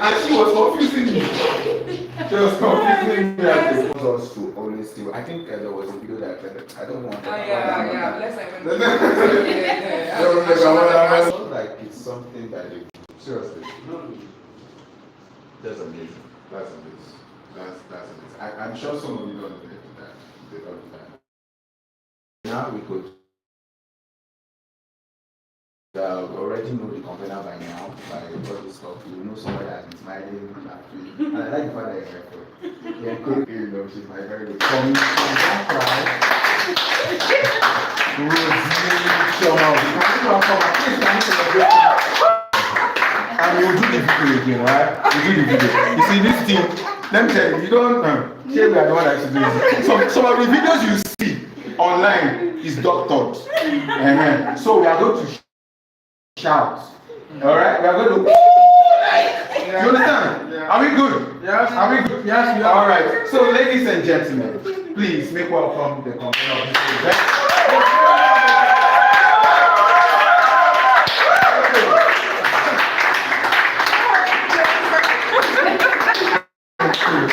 And she was confusing me. She was confusing me. She wants us to always do. I think there was a video that I don't want. Oh yeah. Let's like it's something that they seriously. That's amazing. That's amazing. That's amazing. I'm sure some of you don't relate to that. They don't do that. Now we could already know the container by now, by all this stuff. You know somebody has been smiling, laughing. And I like the fact that you're here for it. Yeah, cool. You know, she's my very good. Don't cry. And we'll do the video again, right? We'll do the video. You see, this thing, let me tell you, you don't say we are the one that should do it. Some of the videos you see online is doctored. So we are going to shout. Alright? We are going to. You understand? Yeah. Are we good? Yes. Are we good? Yes, we are. Alright. So, ladies and gentlemen, please make welcome the convener of this event.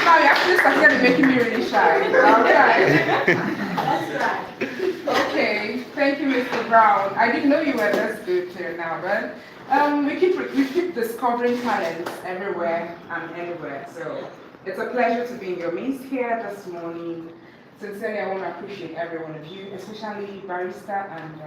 Now you actually started making me really shy. Okay, thank you, Mr. Brown. I didn't know you were this good here now, but we keep discovering talents everywhere and anywhere. So it's a pleasure to be in your midst here this morning. Sincerely, I want to appreciate every one of you, especially Barrister and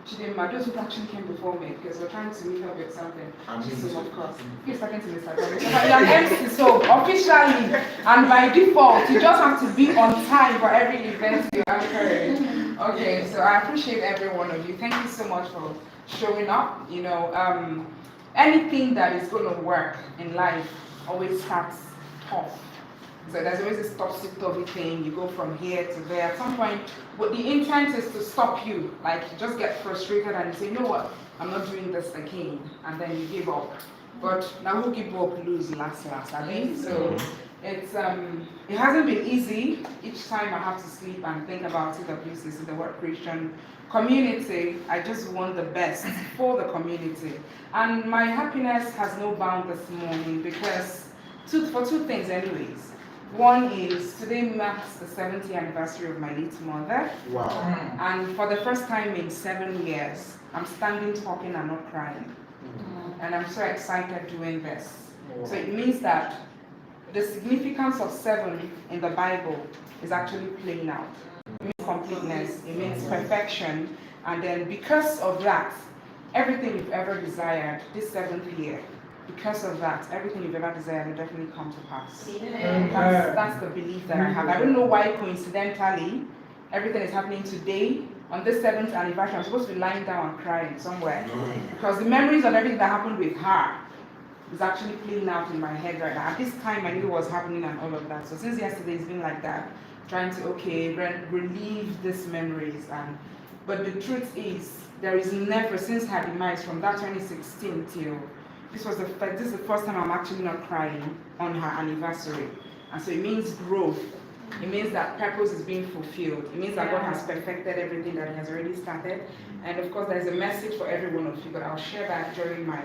Chidinma, those who actually came before me, because we're trying to meet up with something. So of course, he's talking to Mr. Thomas. You're an MC, so officially and by default, you just have to be on time for every event you have heard. Okay, so I appreciate every one of you. Thank you so much for showing up. You know, anything that is going to work in life always starts tough. So there's always this topsy-turvy thing. You go from here to there. At some point, but the intent is to stop you. Like, you just get frustrated and you say, you know what, I'm not doing this again. And then you give up. But now who give up lose last, I mean? So it's it hasn't been easy. Each time I have to sleep and think about CWCC, the World Christian Community, I just want the best for the community. And my happiness has no bound this morning because for two things anyways. One is today marks the 70th anniversary of my late mother. Wow. And for the first time in 7 years, I'm standing talking and not crying. And I'm so excited doing this. Wow. So it means that the significance of 7 in the Bible is actually playing out. It means completeness, it means perfection. And then because of that, everything you've ever desired this 7th year, because of that, everything you've ever desired will definitely come to pass. That's the belief that I have. I don't know why coincidentally everything is happening today on this 7th anniversary. I'm supposed to be lying down and crying somewhere because the memories of everything that happened with her is actually playing out in my head right now. At this time I knew what was happening and all of that. So since yesterday it's been like that, trying to relieve these memories. But the truth is, there is never, since her demise from that 2016 till this is the first time I'm actually not crying on her anniversary. And so it means growth. It means that purpose is being fulfilled. It means that God has perfected everything that He has already started. And of course, there's a message for every one of you, but I'll share that during my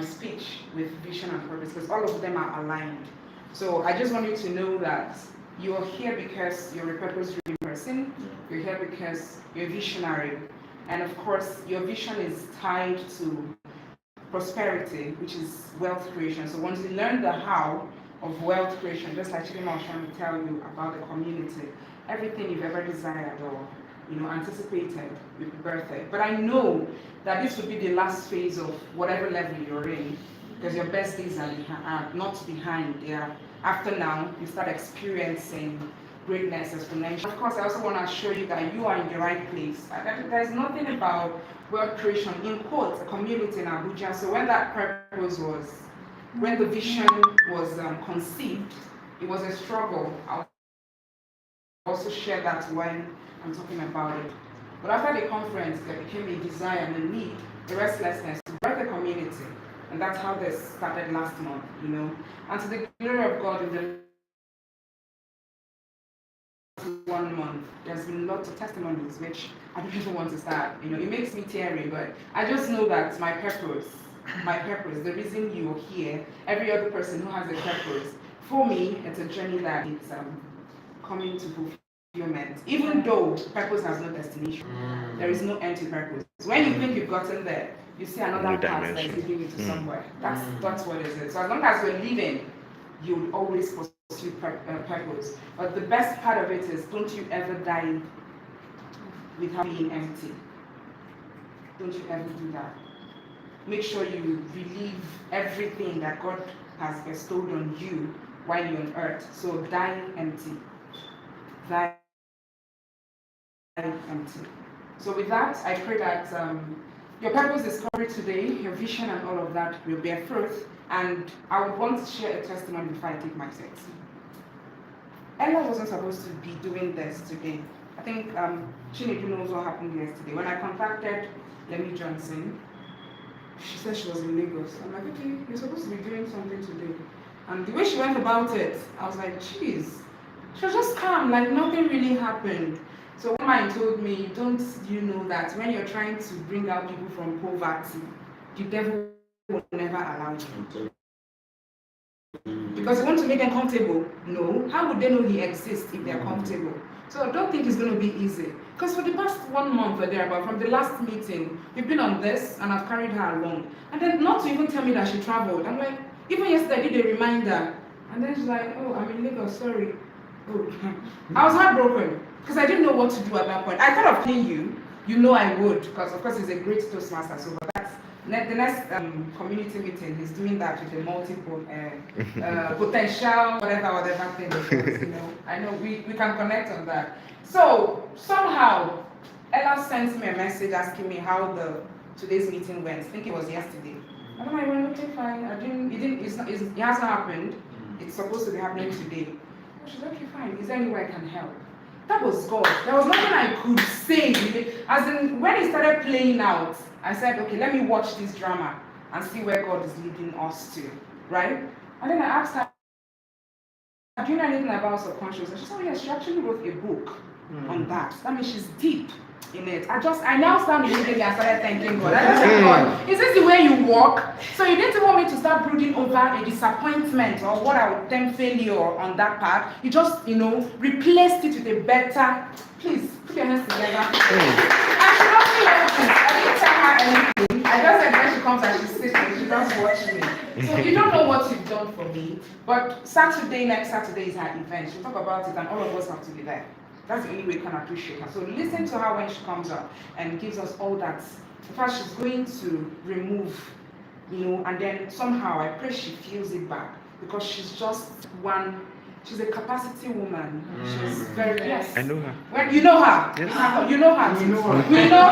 speech with vision and purpose, because all of them are aligned. So I just want you to know that you're here because you're a purpose-driven person. You're here because you're visionary. And of course, your vision is tied to prosperity, which is wealth creation. So once you learn the how of wealth creation, just like Chidinma was trying to tell you about the community, everything you've ever desired or anticipated will be birthed. But I know that this will be the last phase of whatever level you're in, because your best days are not behind. They are after now. You start experiencing greatness exponential. Of course, I also want to assure you that you are in the right place. There's nothing about wealth creation, in quotes, a community in Abuja. So when that purpose when the vision was conceived, it was a struggle. I'll also share that when I'm talking about it. But after the conference, there became a desire and a need, a restlessness to birth a community. And that's how this started last month, And to the glory of God, in the 1 month, there's been lots of testimonies, which I don't even want to start. It makes me teary, but I just know that my purpose my purpose, the reason you're here, every other person who has a purpose. For me, it's a journey that it's coming to fulfillment. Even though purpose has no destination, there is no end to purpose. When you think you've gotten there, you see another path that is leading you to somewhere. That's what it is. So as long as you're living, you'll always pursue purpose. But the best part of it is, don't you ever die without being empty. Don't you ever do that. Make sure you believe everything that God has bestowed on you while you're on earth. So die empty. Die empty. So with that, I pray that your purpose discovery today, your vision and all of that will bear fruit. And I would want to share a testimony before I take my seat. Ella wasn't supposed to be doing this today. I think Chinedu knows what happened yesterday. When I contacted Lemmy Johnson, she said she was in Lagos. I'm like, okay, you're supposed to be doing something today. And the way she went about it, I was like, geez. She was just calm, like nothing really happened. So one man told me, don't you know that when you're trying to bring out people from poverty, the devil will never allow you. Because you want to make them comfortable. No. How would they know he exists if they're comfortable? So I don't think it's going to be easy. Because for the past 1 month or thereabout, from the last meeting, we've been on this and I've carried her along. And then not to even tell me that she traveled. I'm like, even yesterday I did a reminder. And then she's like, oh, I'm in Lagos, sorry. Oh. I was heartbroken because I didn't know what to do at that point. I thought of paying you. You know I would, because of course he's a great Toastmaster. So but that's the next community meeting. He's doing that with the multiple potential, whatever thing. You know, I know we can connect on that. So somehow Ella sent me a message asking me how today's meeting went. I think it was yesterday. And I went, okay, fine. It hasn't happened. It's supposed to be happening today. She's okay, fine. Is there any way I can help? That was God. There was nothing I could say. As in, when it started playing out, I said, okay, let me watch this drama and see where God is leading us to, right? And then I asked her, do you know anything about subconscious? And she said, oh yes, she actually wrote a book on that. That means she's deep in it. I now stand immediately and started thanking God. I just said, God, is this the way you walk? So you didn't want me to start brooding over a disappointment or what I would term failure on that part. You just, replaced it with a better, please, put your hands together. And she doesn't know this. I didn't tell her anything. I just said when she comes and she's sitting, she just watching me. So you don't know what you've done for me, but next Saturday is her event. She'll talk about it and all of us have to be there. That's the only way we can appreciate her. So listen to her when she comes up and gives us all that. In fact, she's going to remove, and then somehow I pray she feels it back because she's just she's a capacity woman. She's very, yes. I know her. Well, you know her. Yes. You know her. We know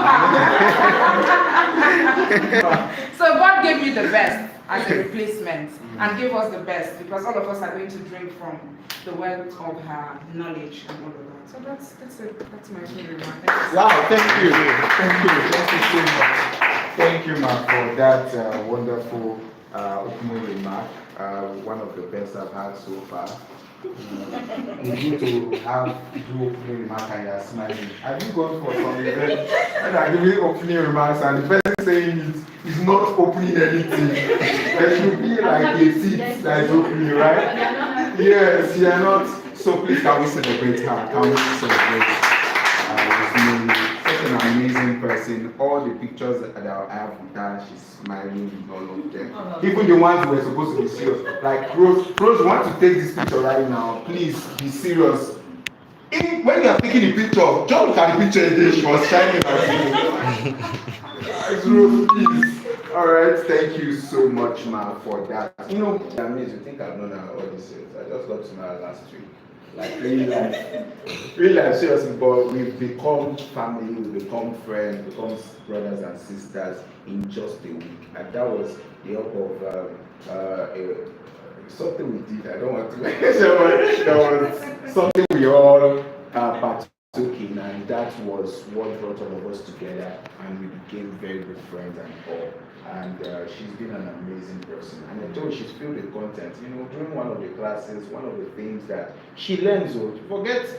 her. So God gave you the best as a replacement and gave us the best because all of us are going to drink from the wealth of her knowledge and all of that. So that's it. That's my opening remark. Wow, thank you. Thank you so much. Thank you, Ma, for that wonderful opening remark. One of the best I've had so far. It's good to have do opening remark and you're smiling. Have you gone for some event and are giving opening remarks and the person saying it is not opening anything? There should be like a seat that is opening, right? Yes, you are not. So please can we celebrate her? Can we celebrate such an amazing person? All the pictures that I have with her, she's smiling in all of them. Even the ones who were supposed to be serious. Like Rose, want to take this picture right now. Please be serious. When you are taking the picture, just look at the picture again. She was shining at you. Rose, please. All right, thank you so much, Ma, for that. Amazing. You think I've known her all these years? I just got to know her last week. Like really seriously, but we've become family, we've become friends, become brothers and sisters in just a week, and that was the help of something we did. I don't want to mention, but that was something we all partook in, and that was what brought all of us together, and we became very good friends and all. And she's been an amazing person. And I told you she's filled with content. During one of the classes, one of the things that she learns, that's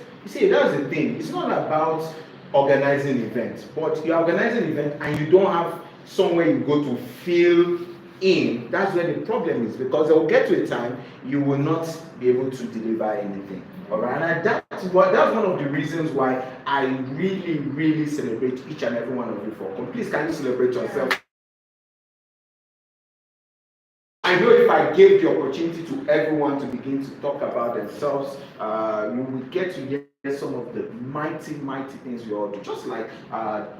the thing. It's not about organizing events, but you're organizing an event and you don't have somewhere you go to feel in, that's where the problem is, because they'll get to a time you will not be able to deliver anything. All right, and that's one of the reasons why I really, really celebrate each and every one of you for. Please, can you celebrate yourself? I know if I gave the opportunity to everyone to begin to talk about themselves, you will get to hear some of the mighty, mighty things we all do. Just like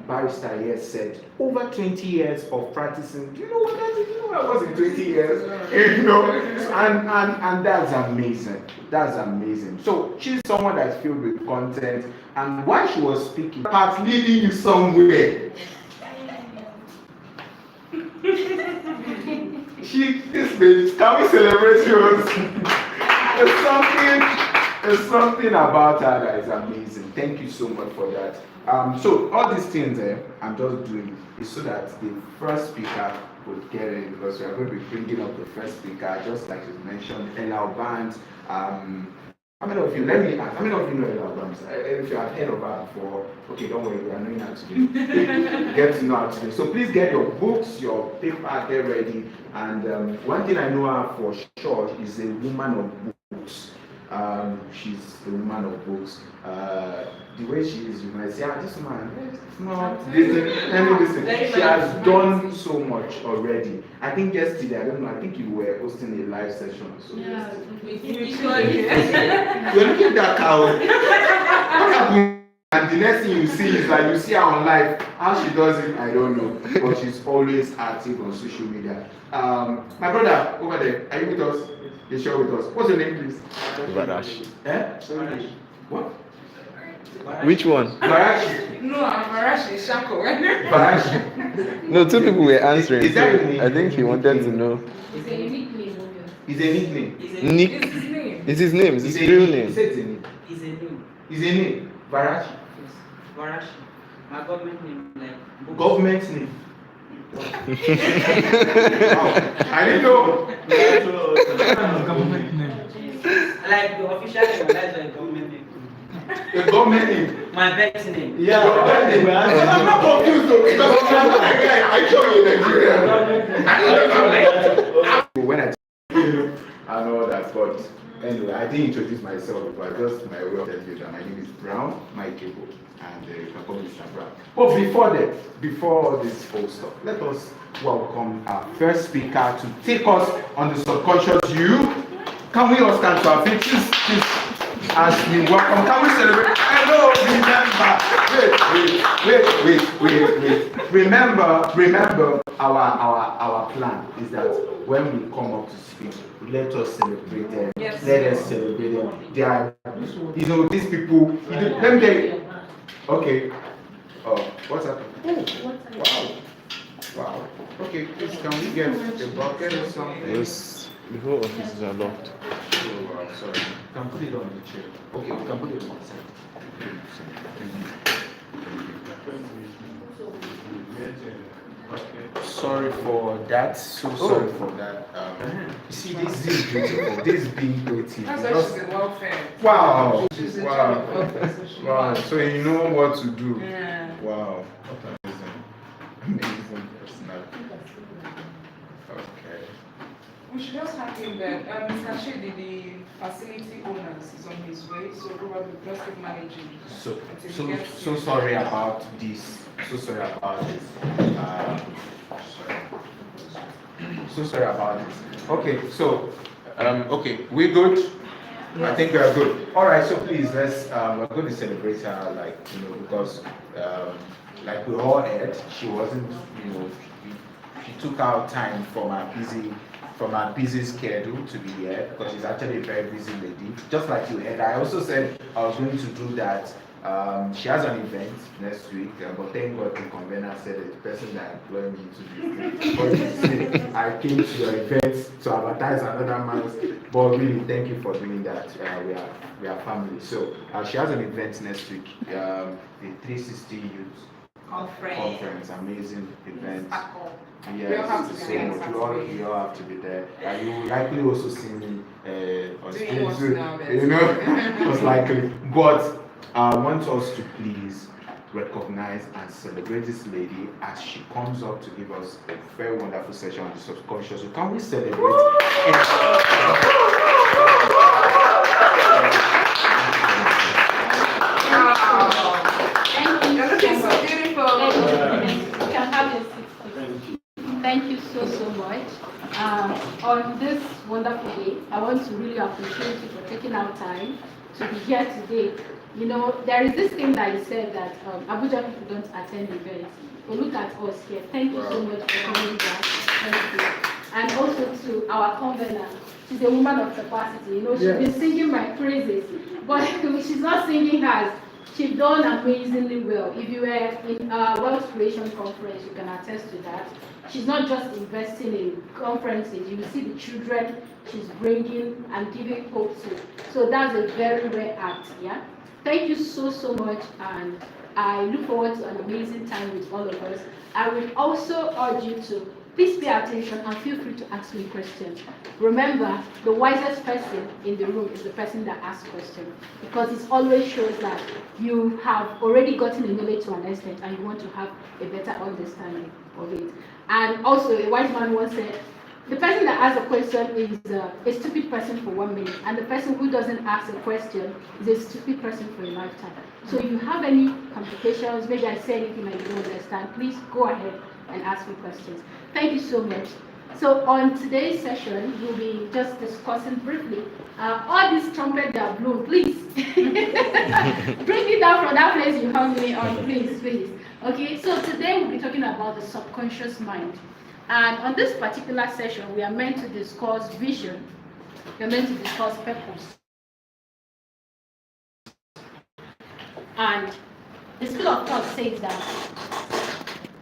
Barrister here said, over 20 years of practicing. Do you know what that is? You know what I was in 20 years? You know, and that's amazing. That's amazing. So she's someone that's filled with content, and while she was speaking, part leading you somewhere. This bitch, can we celebrate yours? There's something about her that is amazing. Thank you so much for that. So all these things I'm just doing is so that the first speaker would get it, because we are going to be bringing up the first speaker, just like you mentioned, Ella Band. How many of you, let me ask, how many of you know Ella Band? If you have heard of her before, okay, don't worry, we are knowing her today. Get to know her today. So please get your books, your paper, get ready. And one thing I know her for sure is a woman of books. She's a woman of books. The way she is, you might say, this woman, it's not listen. She has done so much already. I think yesterday, I don't know, I think you were hosting a live session. So Yeah, you're looking at that cow. What happened? And the next thing you see is like you see her on live. How she does it, I don't know. But she's always active on social media. My brother over there, are you with us? You share with us. What's your name, please? Barash. Eh? What? Which one? Barashi. No, I'm Arashi Shako. Barashi. No, two people were answering. Is that your name? I think he wanted to know. it's a unique name. It's a nickname. Nick. It's his name. It's his name. It's his real name. Say it's a name. Is a name. It's a name. Barashi. Varashi. My government name, like Government name. Wow. I didn't know. Government name. Like the official name, that's my government name. The government name. My birth name. Yeah, government name. I'm not confused though, because I show you Nigeria. When I know that, but anyway, I didn't introduce myself, but just my way of telling you that my name is Brown Maikebo, and you can call me Mr. Brown. But before all this whole stuff, let us welcome our first speaker to take us on the subconscious you. Can we all stand to our feet? Please, as we welcome, can we celebrate? Wait. Remember, our plan is that when we come up to speak, let us celebrate them. Yes. Let us celebrate them. They are, these people. Let me tell you. Okay. Oh, what's happening? Wow. Okay, please, can we get a bucket or something? Yes, the whole offices are locked. Oh, sorry. You can put it on the chair. Okay, we can put it on the side. Sorry for that. So sorry for that. You see, this is beautiful. This is being creative. That's why she's in welfare. Wow. She's in charge of welfare, so she Wow. knows. So you know what to do. Yeah. Wow. What amazing personality. Okay. We should just have him there. Mr. Shady, the facility owners, is on his way, so probably just keep managing. So sorry about this. So sorry about this. So sorry about this. Okay, so okay, we good? Yes. I think we are good. All right, so please let's we're going to celebrate her, like, because like we all heard, she wasn't, she took out time from her busy schedule to be here, because she's actually a very busy lady. Just like you heard, I also said I was going to do that. She has an event next week, but thank God the convener said the person that employed me to be free. I came to your event to advertise another month, but really thank you for doing that. We are family. So she has an event next week, the 360 Youth Conference, amazing event. We all have to be there on so Saturday. you all have to be there. And you will likely also see me on Doing stage. what now then? Most likely. But I want us to please recognize and celebrate this lady as she comes up to give us a very wonderful session on the subconscious. So can we celebrate? Thank you. You're looking so beautiful. You can have your seat. Thank you so much. On this wonderful day, I want to really appreciate you for taking out time to be here today. You know, there is this thing that you said that Abuja people don't attend events. But look at us here. Thank you so much for coming back. Thank you. And also to our convener. She's a woman of capacity. You know, she's been singing my praises, but she's not singing hers. She's done amazingly well. If you were in a Wealth Creation Conference, you can attest to that. She's not just investing in conferences. You will see the children she's bringing and giving hope to. So that's a very rare act, yeah? Thank you so much, and I look forward to an amazing time with all of us. I will also urge you to please pay attention and feel free to ask me questions. Remember, the wisest person in the room is the person that asks questions, because it always shows that you have already gotten the knowledge to an extent and you want to have a better understanding of it. And also, a wise man once said, the person that asks a question is a stupid person for 1 minute, and the person who doesn't ask a question is a stupid person for a lifetime. So if you have any complications, maybe I say anything that you don't understand, please go ahead and ask me questions. Thank you so much. So on today's session, we'll be just discussing briefly all these trumpets that blow, please. Bring me down from that place you hung me on, please. Okay, so today we'll be talking about the subconscious mind. And on this particular session, we are meant to discuss vision. We are meant to discuss purpose. And the school of thought says that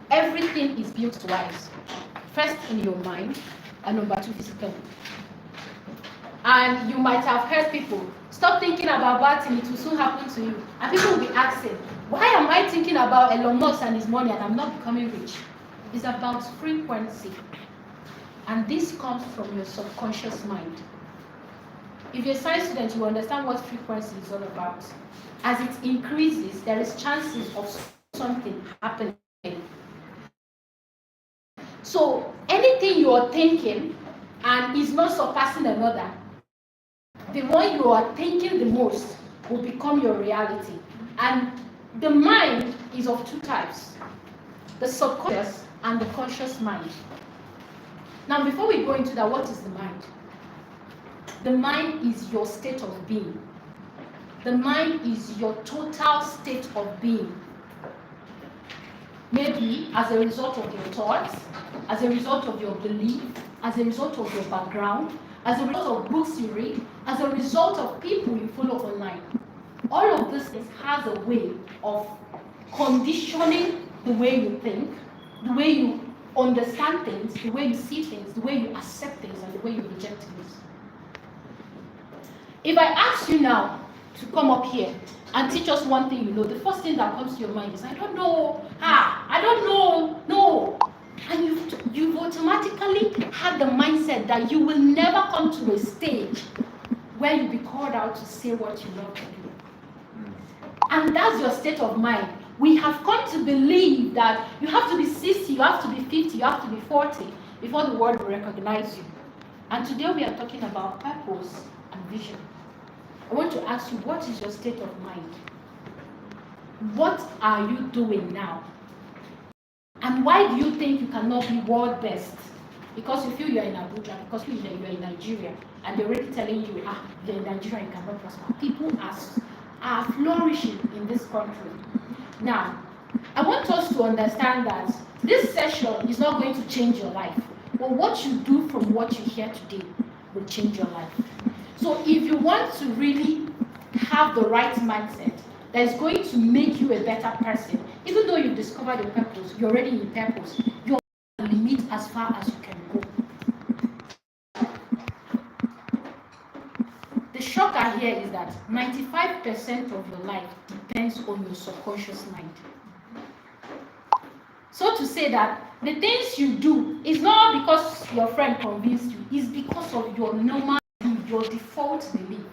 everything is built twice. First in your mind, and number two physically. And you might have heard people, stop thinking about bad things, it will soon happen to you. And people will be asking, why am I thinking about Elon Musk and his money and I'm not becoming rich? It's about frequency. And this comes from your subconscious mind. If you're a science student, you understand what frequency is all about. As it increases, there is chances of something happening. So anything you are thinking and is not surpassing another, the one you are thinking the most will become your reality. And the mind is of two types, the subconscious and the conscious mind. Now, before we go into that, what is the mind? The mind is your state of being. The mind is your total state of being. Maybe as a result of your thoughts, as a result of your belief, as a result of your background, as a result of books you read, as a result of people you follow online. All of this has a way of conditioning the way you think, the way you understand things, the way you see things, the way you accept things, and the way you reject things. If I ask you now to come up here and teach us one thing you know, the first thing that comes to your mind is, I don't know, I don't know, no. And you've automatically had the mindset that you will never come to a stage where you'll be called out to say what you love to do. And that's your state of mind. We have come to believe that you have to be 60, you have to be 50, you have to be 40 before the world will recognize you. And today we are talking about purpose and vision. I want to ask you, what is your state of mind? What are you doing now? And why do you think you cannot be world best? Because you feel you're in Abuja, because you feel you're in Nigeria, and they're already telling you, you're in Nigeria, you cannot prosper. People are flourishing in this country. Now, I want us to understand that this session is not going to change your life, but what you do from what you hear today will change your life. So if you want to really have the right mindset that is going to make you a better person, even though you've discovered your purpose, you're already in purpose, you're limit as far as you can go. The shocker here is that 95% of your life depends on your subconscious mind. So to say that the things you do is not because your friend convinced you, it's because of your normal, your default belief.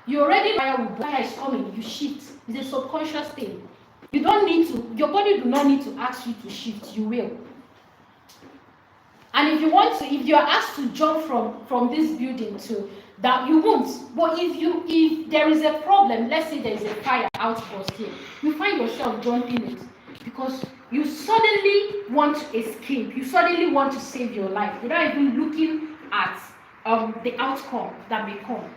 You already know fire is coming, you shift. It's a subconscious thing. You don't need to, your body do not need to ask you to shift, you will. And if you want to, if you are asked to jump from this building to that, you won't. But if there is a problem, let's say there is a fire outburst here, you find yourself jumping it because you suddenly want to escape, you suddenly want to save your life without even looking at the outcome that may come.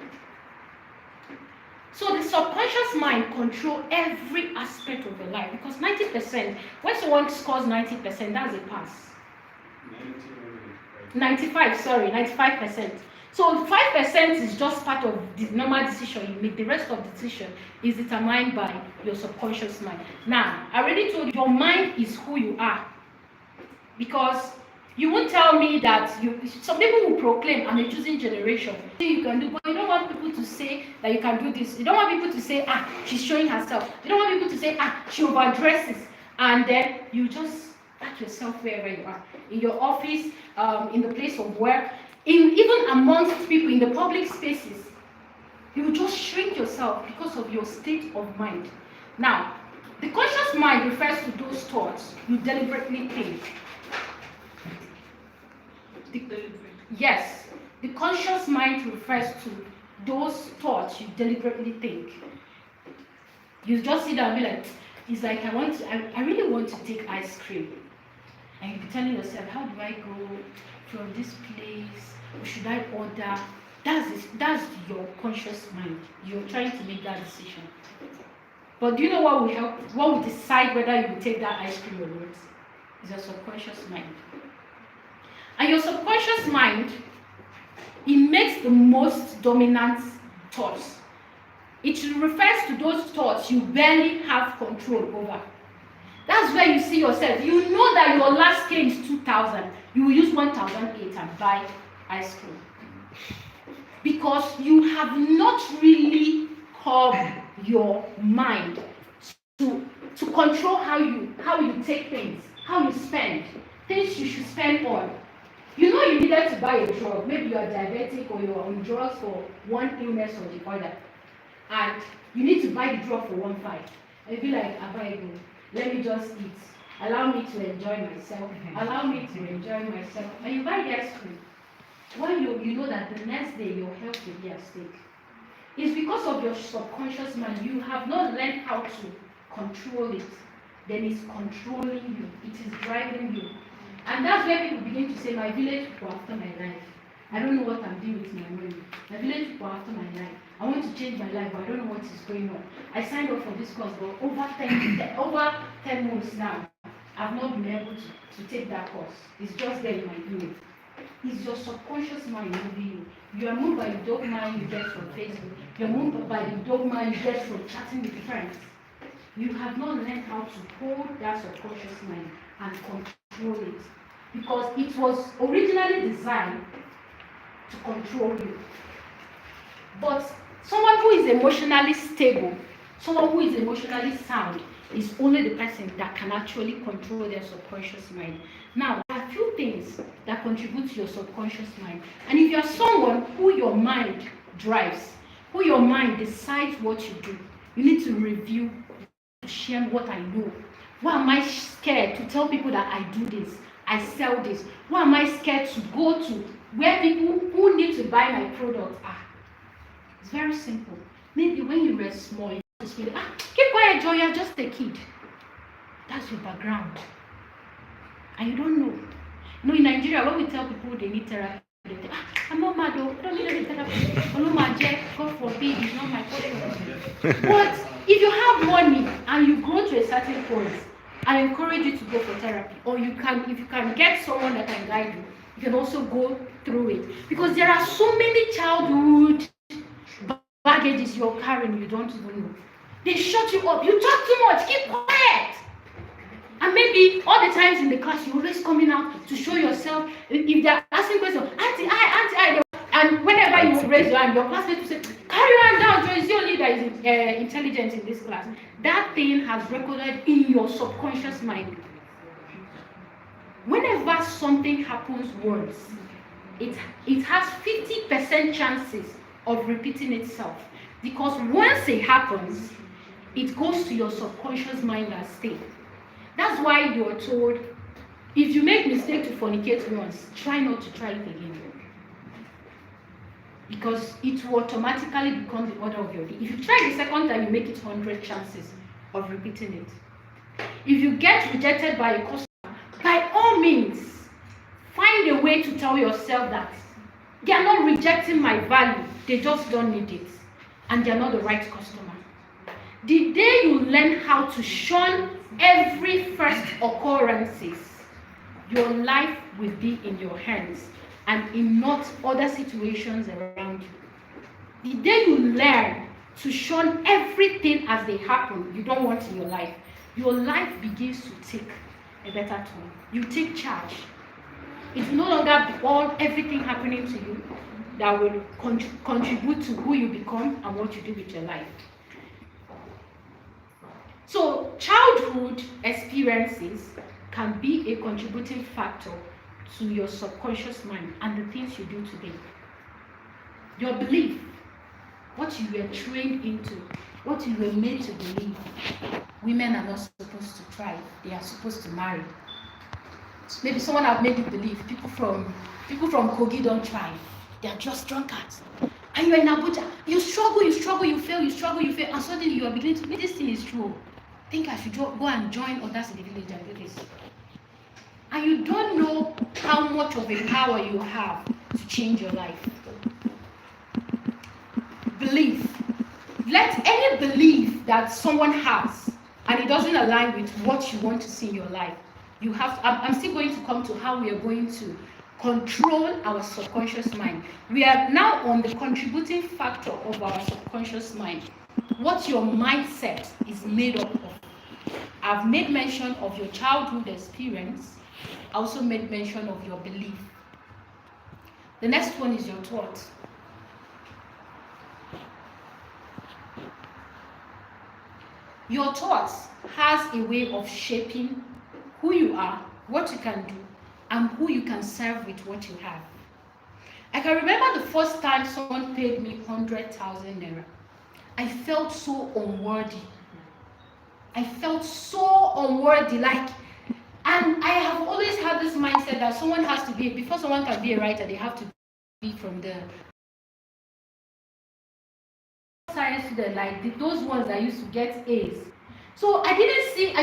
So the subconscious mind controls every aspect of your life because 90%, when someone scores 90%, that's a pass. 95%. So 5% is just part of the normal decision you make. The rest of the decision is determined by your subconscious mind. Now, I already told you, your mind is who you are. Because you won't tell me that some people will proclaim, I'm a choosing generation. You can do, but you don't want people to say that you can do this. You don't want people to say, she's showing herself. You don't want people to say, she overdresses. And then you just pack yourself wherever you are. In your office, in the place of work, even amongst people in the public spaces. You just shrink yourself because of your state of mind. Now, the conscious mind refers to those thoughts you deliberately think. Yes, the conscious mind refers to those thoughts you deliberately think. You just sit down and be like, it's like I really want to take ice cream. And you'll be telling yourself, how do I go from this place? Or should I order? That's your conscious mind. You're trying to make that decision. But do you know what will help? What will decide whether you will take that ice cream or not? Is your subconscious mind. And your subconscious mind, it makes the most dominant thoughts. It refers to those thoughts you barely have control over. That's where you see yourself. You know that your last K is 2,000. You will use 1,008 and buy ice cream. Because you have not really curbed your mind to control how you take things, how you spend, things you should spend on. You know you needed to buy a drug. Maybe you are diabetic or you are on drugs for one illness or the other. And you need to buy the drug for 1.5. And you be like, Abaigo, let me just eat. Allow me to enjoy myself. Allow me to enjoy myself. And you buy the ice cream. When you know that the next day your health will be at stake. It's because of your subconscious mind. You have not learned how to control it. Then it's controlling you. It is driving you. And that's where people begin to say, my village people after my life. I don't know what I'm doing with my money. My village people after my life. I want to change my life, but I don't know what is going on. I signed up for this course, but over 10 months now, I've not been able to take that course. It's just there in my email. It's your subconscious mind moving you. You are moved by the dopamine you get from Facebook. You're moved by the dopamine you get from chatting with friends. You have not learned how to hold that subconscious mind and control it. Because it was originally designed to control you. But someone who is emotionally stable, someone who is emotionally sound, is only the person that can actually control their subconscious mind. Now, there are a few things that contribute to your subconscious mind. And if you are someone who your mind drives, who your mind decides what you do, you need to review, to share what I know. Why am I scared to tell people that I do this, I sell this? Why am I scared to go to where people who need to buy my product are? It's very simple. Maybe when you were small, you just feel, keep quiet, Joy, you're just a kid. That's your background. And you don't know. You know, in Nigeria, when we tell people they need therapy, they say, I'm not mad, though. I don't need any therapy. I'm not mad, God forbid, it's not my portion. But if you have money and you grow to a certain point, I encourage you to go for therapy. Or you can, if you can get someone that can guide you, you can also go through it. Because there are so many childhood baggages you're carrying you don't even know. They shut you up. You talk too much. Keep quiet. And maybe all the times in the class, you're always coming out to show yourself. If they're asking questions, Auntie, I, and whenever you raise your hand, your classmates will say, carry your hand down, Joy, it's the only that is intelligent in this class. That thing has recorded in your subconscious mind. Whenever something happens once, it has 50% chances of repeating itself. Because once it happens, it goes to your subconscious mind and stay. That's why you're told, if you make mistake to fornicate once, try not to try it again. Because it will automatically become the order of your day. If you try the second time, you make it 100 chances of repeating it. If you get rejected by a customer, by all means, find a way to tell yourself that they are not rejecting my value, they just don't need it, and they are not the right customer. The day you learn how to shun every first occurrences, your life will be in your hands and in not other situations around you. The day you learn to shun everything as they happen, you don't want in your life begins to take a better turn. You take charge. It's no longer everything happening to you that will contribute to who you become and what you do with your life. So childhood experiences can be a contributing factor to your subconscious mind and the things you do today. Your belief, what you were trained into, what you were made to believe. Women are not supposed to thrive, they are supposed to marry. Maybe someone have made you believe people from Kogi don't thrive, they are just drunkards. And you're in Abuja, you struggle, you fail, and suddenly you are beginning to, this thing is true. I think I should go and join others in the village and do this. And you don't know how much of a power you have to change your life. Belief. Let any belief that someone has and it doesn't align with what you want to see in your life, you have to, I'm still going to come to how we are going to control our subconscious mind. We are now on the contributing factor of our subconscious mind. What your mindset is made up of. I've made mention of your childhood experience. I also made mention of your belief. The next one is your thoughts. Your thoughts has a way of shaping who you are, what you can do, and who you can serve with what you have. I can remember the first time someone paid me 100,000 naira. I felt so unworthy. And I have always had this mindset that someone has to be, before someone can be a writer, they have to be from the science student, like those ones that used to get A's. So I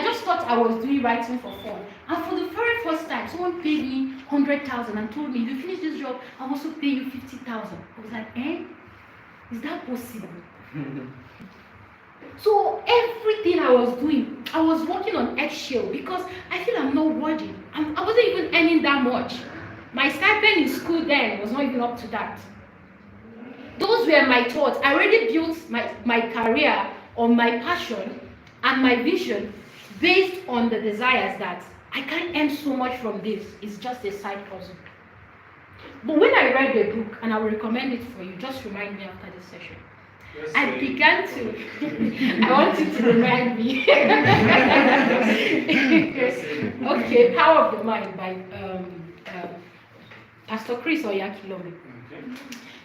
just thought I was doing writing for fun. And for the very first time, someone paid me 100,000 and told me, if you finish this job, I'll also pay you 50,000. I was like, is that possible? So everything I was doing, I was walking on eggshell because I feel I'm not worthy. I wasn't even earning that much. My stipend in school then was not even up to that. Those were my thoughts. I already built my career on my passion and my vision based on the desires that I can't earn so much from this. It's just a side hustle. But when I read the book, and I will recommend it for you, just remind me after this session. Yes, I began to, I want you to remind me. Okay, Power of the Mind by Pastor Chris Oyakhilome. Okay.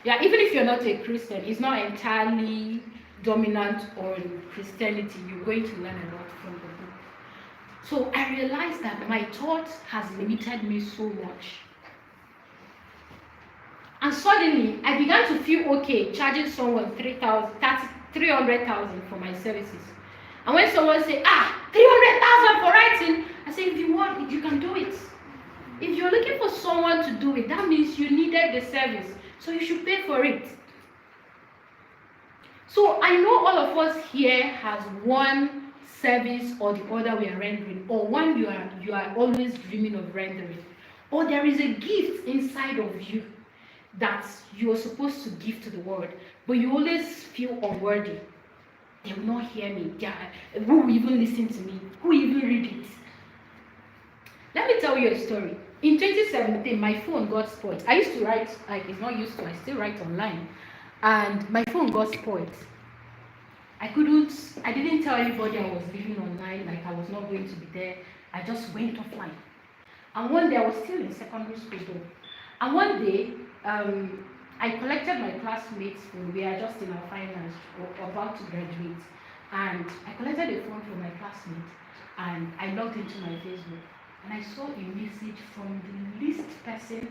Yeah, even if you're not a Christian, it's not entirely dominant on Christianity. You're going to learn a lot from the book. So I realized that my thought has limited me so much. And suddenly, I began to feel okay charging someone 300,000 for my services. And when someone say, 300,000 for writing, I say, if you want it, you can do it. If you're looking for someone to do it, that means you needed the service. So you should pay for it. So I know all of us here has one service or the other we are rendering, or one you are always dreaming of rendering. Or there is a gift inside of you that you are supposed to give to the world, but you always feel unworthy. They will not hear me. Who will even listen to me? Who will even read it? Let me tell you a story. In 2017, my phone got spoiled. I used to write, like it's not used to, I still write online. And my phone got spoiled. I didn't tell anybody I was living online, like I was not going to be there. I just went offline. And one day, I was still in secondary school though. And one day, I collected my classmates' phone. We are just in our finals, or about to graduate. And I collected a phone from my classmate and I logged into my Facebook and I saw a message from the least person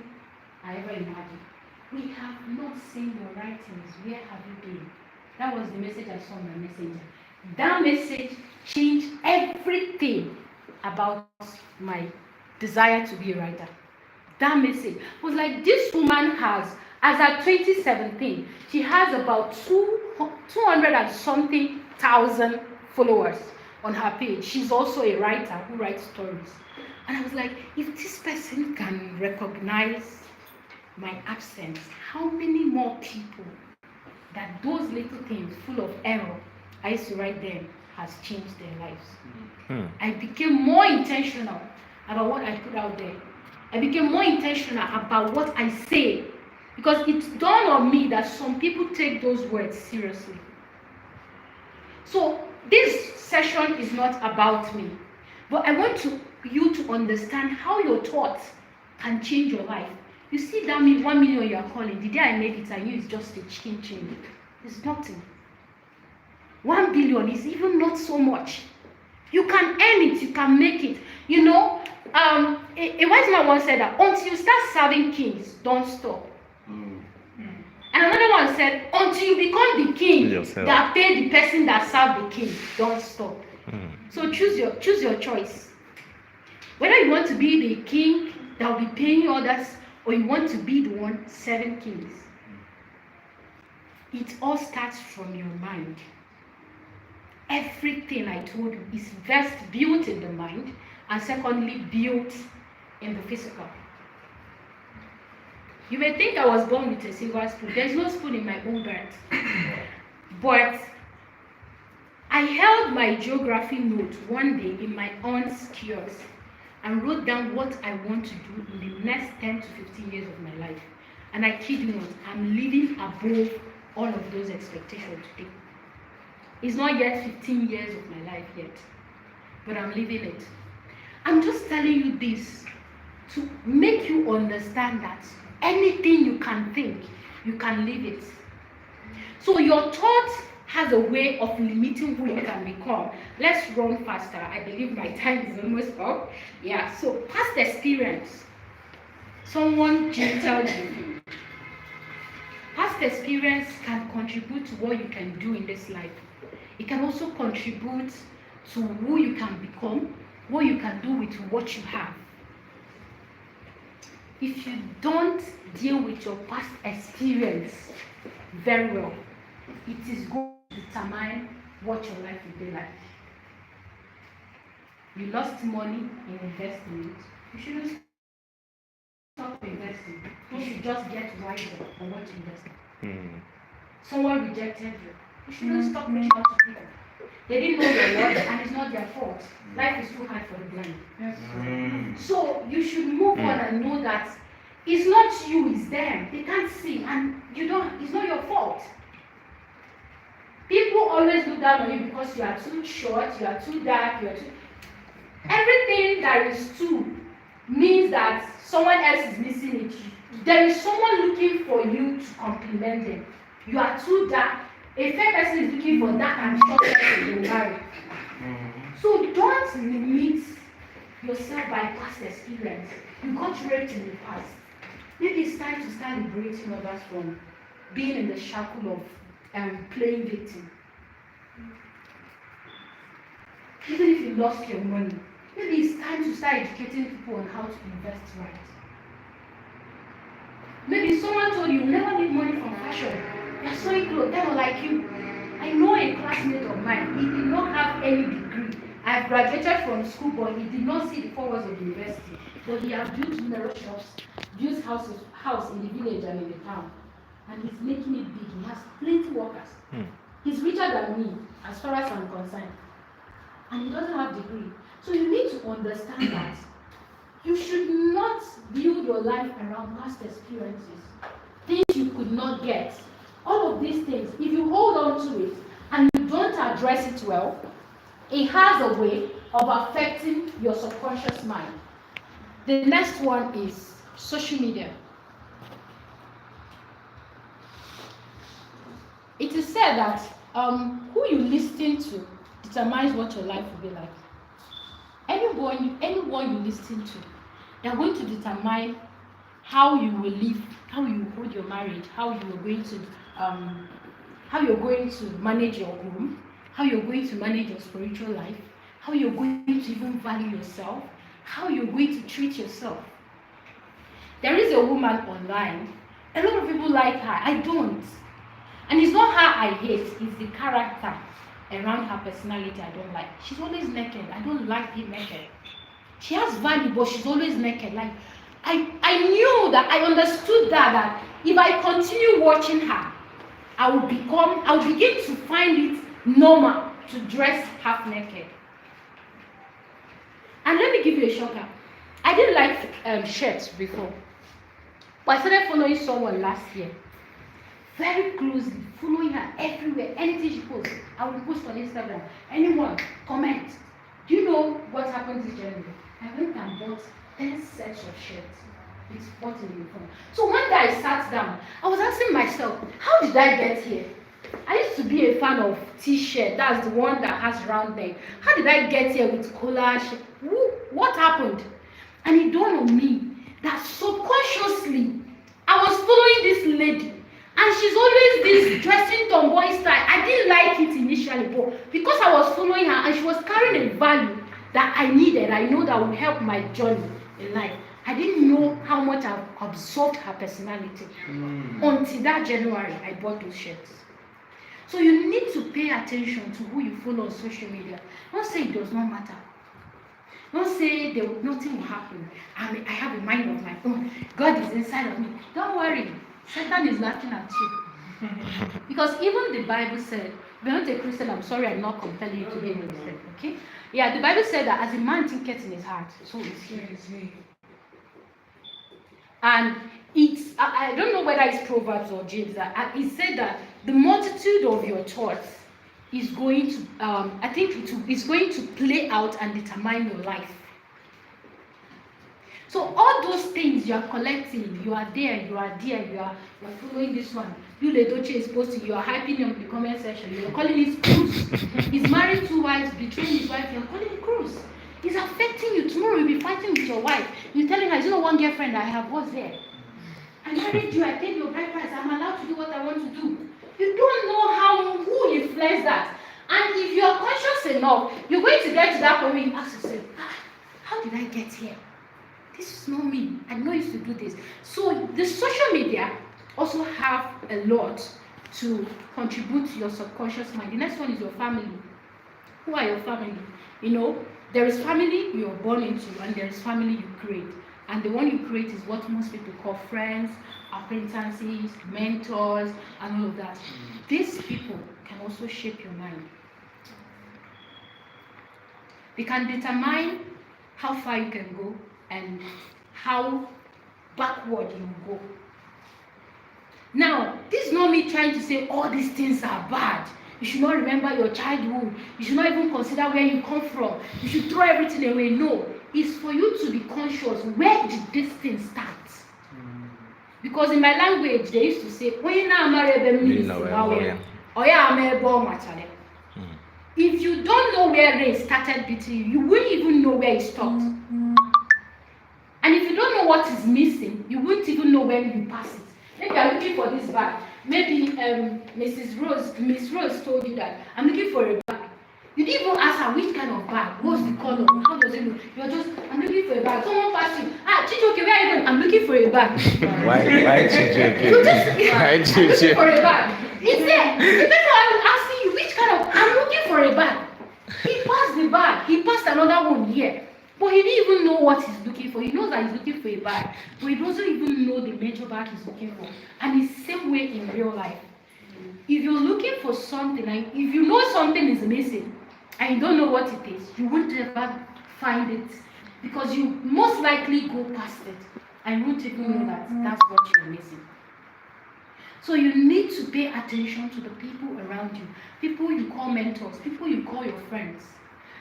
I ever imagined. We have not seen your writings. Where have you been? That was the message I saw on my messenger. That message changed everything about my desire to be a writer. That message was like, this woman has, as at 2017, she has about 200 and something thousand followers on her page. She's also a writer who writes stories. And I was like, if this person can recognize my absence, how many more people that those little things full of error I used to write them has changed their lives. I became more intentional about what I put out there. I became more intentional about what I say, because it's dawned on me that some people take those words seriously. So this session is not about me, but I want you to understand how your thoughts can change your life. You see that 1 million you are calling, the day I made it, I knew it's just a chicken change. It's nothing. 1 billion is even not so much. You can earn it, you can make it. You know, a wise man once said that until you start serving kings, don't stop. And another one said, until you become the king that pay the person that served the king, don't stop. So choose your choice. Whether you want to be the king that will be paying others, or you want to be the one serving kings. It all starts from your mind. Everything I told you is first built in the mind, and secondly built in the physical. You may think I was born with a silver spoon. There's no spoon in my own birth. But I held my geography note one day in my aunt's kiosk and wrote down what I want to do in the next 10 to 15 years of my life. And I kid you not, I'm living above all of those expectations today. It's not yet 15 years of my life yet, but I'm living it. I'm just telling you this to make you understand that anything you can think, you can live it. So your thought has a way of limiting who you can become. Let's run faster. I believe my time is almost up. Yeah, so past experience. Someone gentled you. Past experience can contribute to what you can do in this life. It can also contribute to who you can become, what you can do with what you have. If you don't deal with your past experience very well, it is going to determine what your life will be like. You lost money in investing it. You shouldn't stop investing. You should just get wiser on what to invest. Someone rejected you. You shouldn't stop reaching out to people. They didn't know your worth, and it's not their fault. Life is too hard for the blind. So you should move on and know that it's not you, it's them. They can't see, and it's not your fault. People always look down on you because you are too short, you are too dark, you are too... Everything that is too means that someone else is missing it. There is someone looking for you to compliment them. You are too dark. A fair person is looking for dark and short person to marry. So don't limit yourself by past experience. You got raped in the past. Maybe it's time to start liberating others from being in the shackle of playing victim. Even if you lost your money, maybe it's time to start educating people on how to invest right. Maybe someone told you never need money from fashion. You're sewing clothes, they were like you. I know a classmate of mine, he did not have any degree. I have graduated from school, but he did not see the 4 walls of the university. But he has built mineral shops, built house in the village and in the town. And he's making it big. He has plenty of workers. He's richer than me, as far as I'm concerned. And he doesn't have degree. So you need to understand that you should not build your life around past experiences, things you could not get. All of these things, if you hold on to it and you don't address it well, it has a way of affecting your subconscious mind. The next one is social media. It is said that who you listen to determines what your life will be like. Anyone you listen to, they're going to determine how you will live, how you hold your marriage, how you're going to manage your home, how you're going to manage your spiritual life, how you're going to even value yourself, how you're going to treat yourself. There is a woman online. A lot of people like her. I don't. And it's not her I hate, it's the character around her personality I don't like. She's always naked. I don't like being naked. She has value, but she's always naked. Like I knew that, I understood that if I continue watching her, I'll begin to find it normal to dress half naked. And let me give you a shocker. I didn't like shirts before, but I started following someone last year, very closely, following her everywhere. Anything she posts, I will post on Instagram. Anyone, comment. Do you know what happened this January? I went and bought 10 sets of shirts with what in uniform. So one day I sat down, I was asking myself, how did I get here? I used to be a fan of t-shirt, that's the one that has round neck. How did I get here with collar? What happened? And it dawned on me that subconsciously I was following this lady, and she's always this dressing tomboy style. I didn't like it initially, but because I was following her and she was carrying a value that I needed, I know that would help my journey in life. I didn't know how much I've absorbed her personality. Until that January, I bought those shirts. So you need to pay attention to who you follow on social media. Don't say it does not matter. Don't say nothing will happen. I have a mind of my own. God is inside of me. Don't worry. Satan is laughing at you. Because even the Bible said, if you're not a Christian, I'm sorry, I'm not compelling you to be a Christian. Okay? Yeah, the Bible said that as a man thinketh in his heart, so is he. And it's, I don't know whether it's Proverbs or James, that it said that the multitude of your thoughts is going to, it's going to play out and determine your life. So all those things you are collecting, you are there, you are following this one. You Ledoche is posting, you are hyping in the comment section, you are calling it cruise. He's married 2 wives, betraying his wife, you are calling it cruise. It's affecting you. Tomorrow you'll be fighting with your wife. You're telling her, you know, one girlfriend I have, what's there? I married you, I paid your bride price, I'm allowed to do what I want to do. You don't know who influenced that. And if you are conscious enough, you're going to get to that point where you ask yourself, how did I get here? This is not me. I know I used to do this. So the social media also have a lot to contribute to your subconscious mind. The next one is your family. Who are your family? You know, there is family you're born into, and there is family you create. And the one you create is what most people call friends, acquaintances, mentors, and all of that. These people can also shape your mind. They can determine how far you can go and how backward you go. Now, this is not me trying to say all these things are bad. You should not remember your childhood. You should not even consider where you come from. You should throw everything away. No, it's for you to be conscious. Where did this thing start? Because in my language, they used to say, if you don't know where rain started beating you, you wouldn't even know where it stopped. And if you don't know what is missing, you wouldn't even know when you pass it. Maybe you're looking for this bag. Maybe Miss Rose told you that I'm looking for a bag. You didn't even ask her which kind of bag, what's the color, how does it look. You're just, I'm looking for a bag. Someone passed you. Chijoke, where are you going? I'm looking for a bag. Why Chijoke? Why I'm looking Chijoke? for a bag. It's there. Remember, I was asking you which kind of. I'm looking for a bag. He passed the bag. He passed another one here. But he didn't even know what he's looking for. He knows that he's looking for a bag, but he doesn't even know the major bag he's looking for. And it's the same way in real life. If you're looking for something, and if you know something is missing, and you don't know what it is, you won't ever find it, because you most likely go past it, and you won't even know that that's what you're missing. So you need to pay attention to the people around you, people you call mentors, people you call your friends.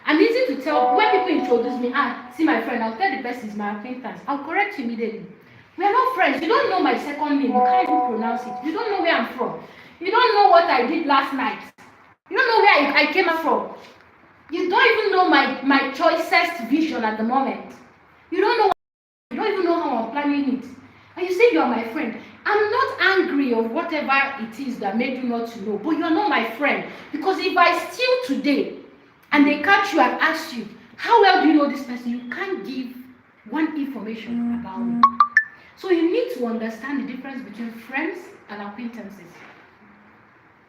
I'm easy to tell when people introduce me, see my friend, I'll tell the person is my acquaintance. I'll correct you immediately. We are not friends. You don't know my second name. You can't even pronounce it. You don't know where I'm from. You don't know what I did last night. You don't know where I came from. You don't even know my choicest vision at the moment. You don't even know how I'm planning it. And you say you are my friend. I'm not angry of whatever it is that made you not to know, but you are not my friend. Because if I steal today and they catch you and ask you, how well do you know this person? You can't give one information about me. So you need to understand the difference between friends and acquaintances.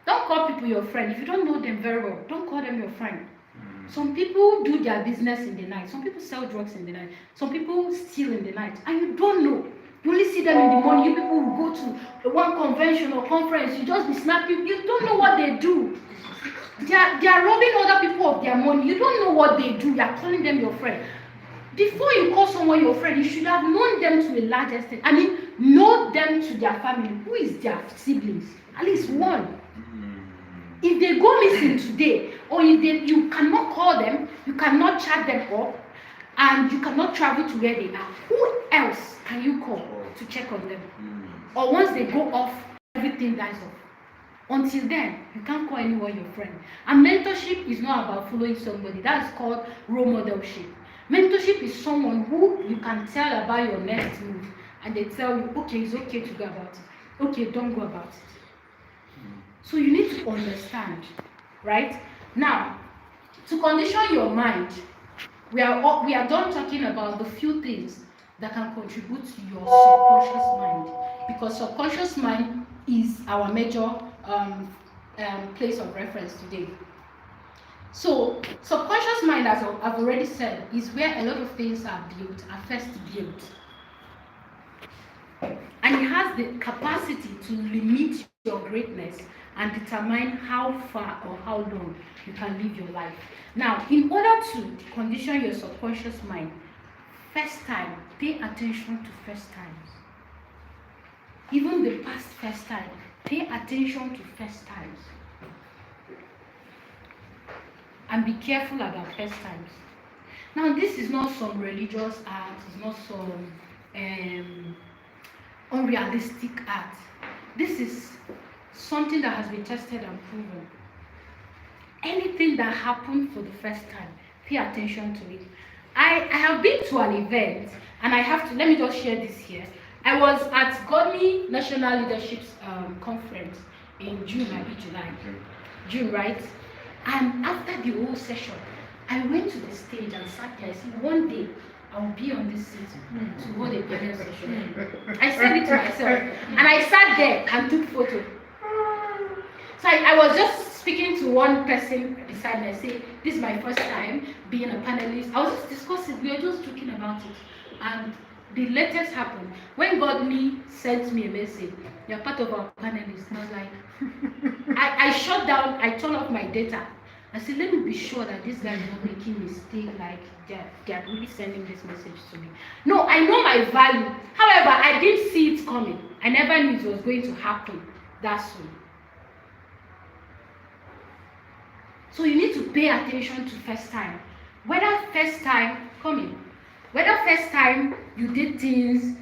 Don't call people your friend. If you don't know them very well, don't call them your friend. Some people do their business in the night. Some people sell drugs in the night. Some people steal in the night. And you don't know. You only see them in the morning. You people will go to one convention or conference. You just be snapping. You don't know what they do. They are robbing other people of their money. You don't know what they do. You are calling them your friend. Before you call someone your friend, you should have known them to a large extent. I mean, know them to their family. Who is their siblings? At least one. If they go missing today, or if you cannot call them, you cannot chat them up, and you cannot travel to where they are, who else can you call to check on them? Or once they go off, everything dies off. Until then, you can't call anyone your friend. And mentorship is not about following somebody. That's called role modelship. Mentorship is someone who you can tell about your next move, and they tell you, okay, it's okay to go about it. Okay, don't go about it. So you need to understand, right? Now, to condition your mind, we are done talking about the few things that can contribute to your subconscious mind, because subconscious mind is our major place of reference today. So subconscious mind, as I've already said, is where a lot of things are first built. And it has the capacity to limit your greatness and determine how far or how long you can live your life. Now, in order to condition your subconscious mind, first time, pay attention to first times. Even the past first time, pay attention to first times. And be careful about first times. Now, this is not some religious act, it's not some unrealistic act. This is something that has been tested and proven. Anything that happened for the first time, pay attention to it. I have been to an event, and let me just share this here. I was at Godly National Leadership's conference in June, maybe July. June, right? And after the whole session, I went to the stage and sat there. I said, one day, I will be on this seat to hold a panel session. I said it to myself. And I sat there and took photos. So I was just speaking to one person beside me. I said, this is my first time being a panelist. I was just discussing, we were just joking about it. And the latest happened. When Godly sent me a message, you're part of our panelists. And I was like, I shut down, I turned off my data. I said, let me be sure that this guy is not making mistake, like they're really sending this message to me. No, I know my value. However, I didn't see it coming. I never knew it was going to happen that soon. So you need to pay attention to first time. Whether first time you did things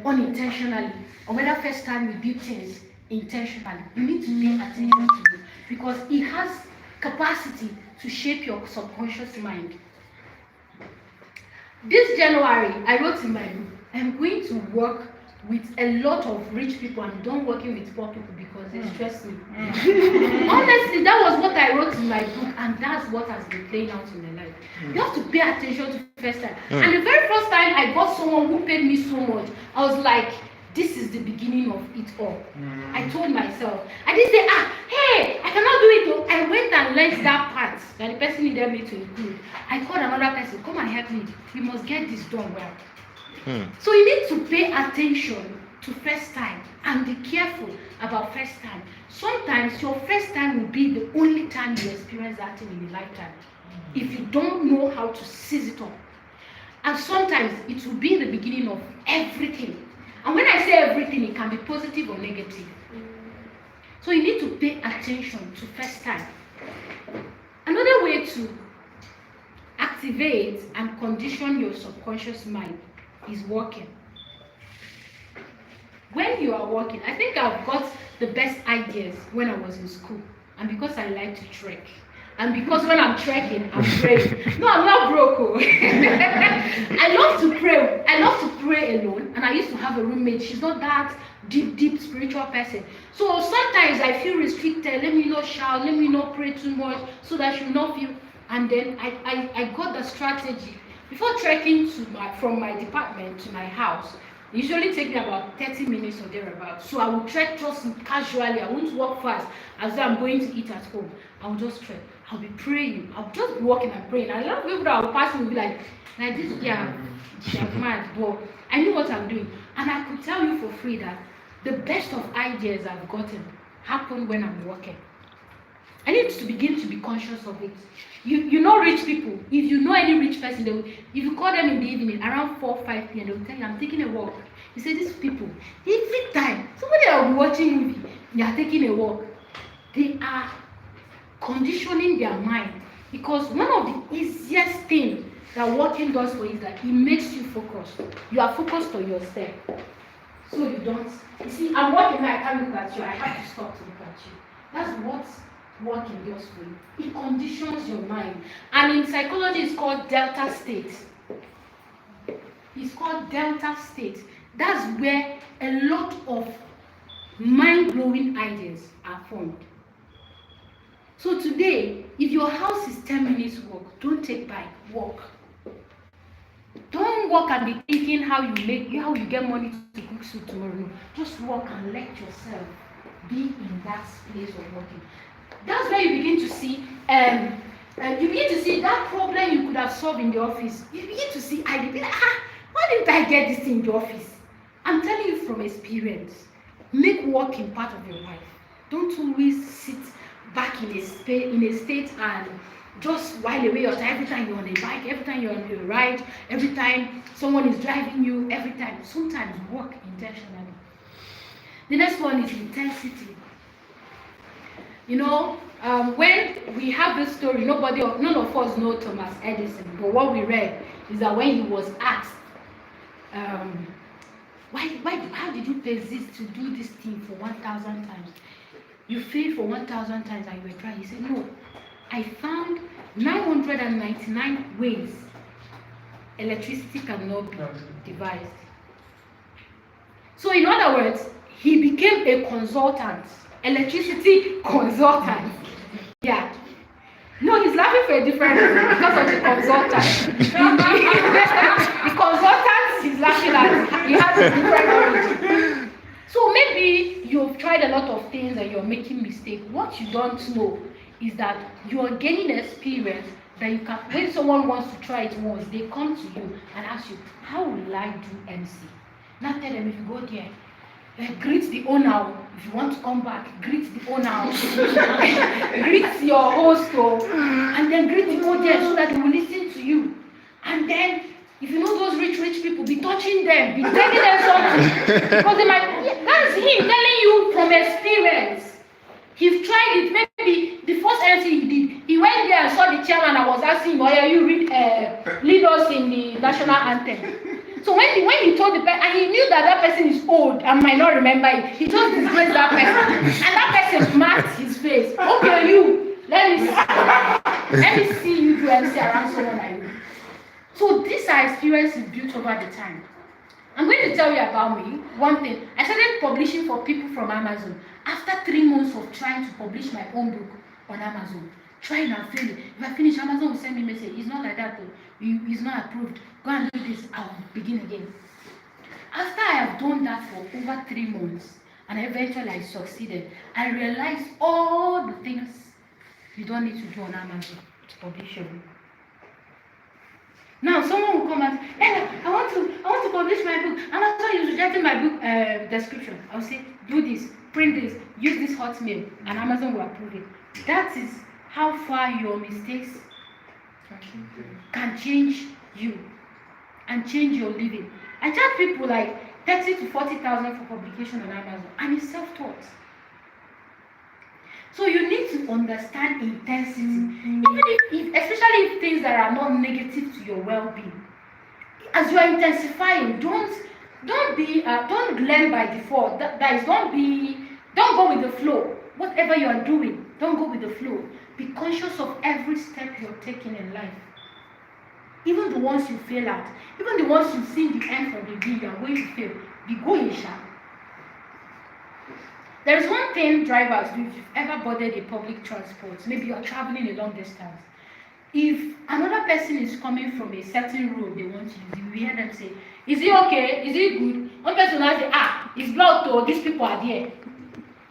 unintentionally, or whether first time you did things intentionally, you need to pay attention to it, because it has capacity to shape your subconscious mind. This January, I wrote in my book, I'm going to work with a lot of rich people and don't working with poor people because they stress me. Honestly, that was what I wrote in my book, and that's what has been playing out in my life. You have to pay attention to the first time. And the very first time I got someone who paid me so much, I was like, this is the beginning of it all. I told myself, I didn't say, hey, I cannot do it though. I went and learned that part that the person needed me to improve. I called another person, come and help me. We must get this done well. So you need to pay attention to first time and be careful about first time. Sometimes your first time will be the only time you experience that thing in a lifetime if you don't know how to seize it up. And sometimes it will be the beginning of everything. And when I say everything, it can be positive or negative. So you need to pay attention to first time. Another way to activate and condition your subconscious mind is working. When you are working, I think I've got the best ideas when I was in school. and because I like to trek. And because when I'm trekking, I'm praying. No, I'm not broke. Oh. I love to pray. I love to pray alone. And I used to have a roommate. She's not that deep spiritual person. So sometimes I feel restricted. Let me not shout. Let me not pray too much so that she will not feel. And then I got the strategy. Before trekking from my department to my house, it usually take me about 30 minutes or thereabouts. So I will trek just casually. I won't walk fast as though I'm going to eat at home. I will just trek. I'll be praying. I'll just be walking and praying. A lot of people that will pass me will be like this, yeah, she's mad. But I knew what I'm doing. And I could tell you for free that the best of ideas I've gotten happen when I'm walking. I need to begin to be conscious of it. You know rich people. If you know any rich person, if you call them in the evening around 4, 5 p.m., they'll tell you, I'm taking a walk. You say, these people, every time, somebody that will be watching movie, they are taking a walk. They are conditioning their mind, because one of the easiest things that walking does for you is that it makes you focus. You are focused on your step, so you don't. You see, I'm walking now, I can't look at you. I have to stop to look at you. That's what walking does for you. It conditions your mind, and in psychology, it's called delta state. It's called delta state. That's where a lot of mind-blowing ideas are formed. So today, if your house is 10 minutes walk, don't take bike, walk. Don't walk and be thinking how you get money to cook soup tomorrow. No. Just walk and let yourself be in that place of walking. That's where you begin to see, that problem you could have solved in the office. You begin to see, why didn't I get this in the office? I'm telling you from experience, make walking part of your life. Don't always sit back in a state and just while away your time. Every time you're on a bike, every time you're on a ride, every time someone is driving you, every time. Sometimes walk intentionally. The next one is intensity. You know, when we have this story, none of us know Thomas Edison, but what we read is that when he was asked, how did you persist to do this thing for 1,000 times? You failed for 1,000 times and you were trying. He said, no, I found 999 ways electricity cannot be devised. So in other words, he became a consultant, electricity consultant. Yeah. No, he's laughing for a different reason because of the consultant. The consultant he's laughing at, he has a different origin. So maybe you've tried a lot of things and you're making mistakes. What you don't know is that you are gaining experience that you can. When someone wants to try it once, they come to you and ask you, how will I do MC? Now tell them, if you go there, greet the owner. If you want to come back, greet the owner. Greet your host, and then greet the audience so that they will listen to you. And then, if you know those rich people, be touching them, be telling them something. Because they might, that's him telling you from experience. He's tried it. Maybe the first MC he did, he went there and saw the chairman and was asking him, "Why you lead us in the national anthem?" So when he told the person, and he knew that person is old and might not remember it, he just disgraced that person. And that person marked his face. Okay, you, let me see you do MC around someone like you. So these are experiences built over the time. I'm going to tell you about me. One thing, I started publishing for people from Amazon. After 3 months of trying to publish my own book on Amazon, trying and failing. If I finish, Amazon will send me a message. It's not like that though. It's not approved. Go and do this. I'll begin again. After I have done that for over 3 months, and eventually I succeeded, I realized all the things you don't need to do on Amazon to publish your book. Now someone will come and say, hey, I want to publish my book. Amazon is rejecting my book description. I'll say, do this, print this, use this Hotmail, and Amazon will approve it. That is how far your mistakes can change you and change your living. I charge people like 30 to 40,000 for publication on Amazon, and it's self-taught. So you need to understand intensity, even if especially if things that are not negative to your well-being. As you are intensifying, don't learn by default. That is, don't go with the flow. Whatever you are doing, Don't go with the flow. Be conscious of every step you're taking in life. Even the ones you fail at, even the ones you see the end from the beginning, you are going to fail. Be going sharp. There is one thing drivers do if you've ever boarded a public transport, maybe you're traveling a long distance. If another person is coming from a certain road they want to use, you will hear them say, is it okay? Is it good? One person will say, it's blocked, oh, these people are there.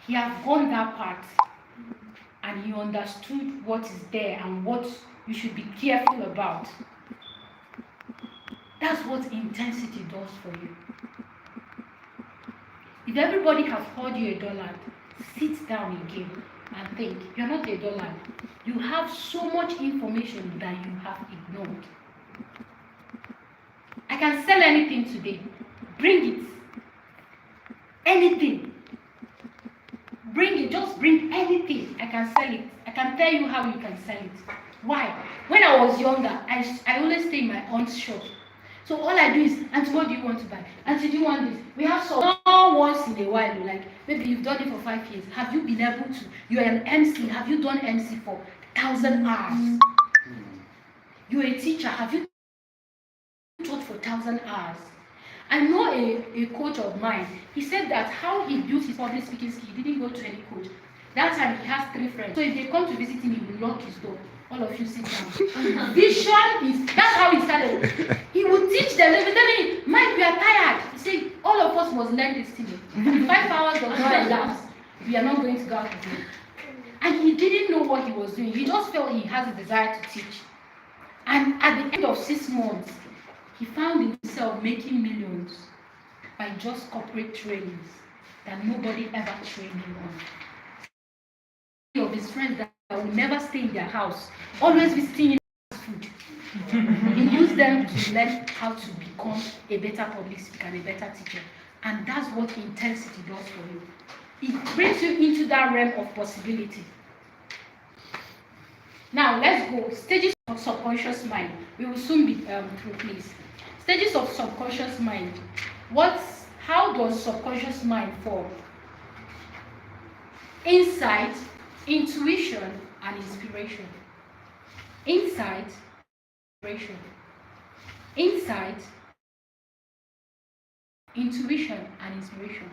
He has gone that part and he understood what is there and what you should be careful about. That's what intensity does for you. If everybody has called you a dollar, sit down again and think. You're not a dollar. You have so much information that you have ignored. I can sell anything today. Bring it. Anything. Bring it. Just bring anything. I can sell it. I can tell you how you can sell it. Why? When I was younger, I always stay in my aunt's shop. So all I do is, Auntie, what do you want to buy? Auntie, do you want this? We have some once in a while, like maybe you've done it for 5 years. Have you been able to? You're an MC. Have you done MC for 1,000 hours? You're a teacher. Have you taught for 1,000 hours? I know a coach of mine. He said that how he built his public speaking skill, he didn't go to any coach. That time he has 3 friends. So if they come to visit him, he will lock his door. All of you sit down. Vision is, that's how he started. He would teach them, they were telling him, Mike, we are tired. He said, all of us must learn this thing. 5 hours does not elapse. We are not going to go out again. And he didn't know what he was doing. He just felt he has a desire to teach. And at the end of 6 months, he found himself making millions by just corporate trainings that nobody ever trained him on. Of his friends that will never stay in their house, always visiting food. He used them to learn how to become a better public speaker and a better teacher. And that's what intensity does for you. It brings you into that realm of possibility. Now let's go. Stages of subconscious mind. We will soon be through, please. Stages of subconscious mind. How does subconscious mind form? Insight, intuition, and inspiration. Insight, inspiration. Insight, intuition, and inspiration.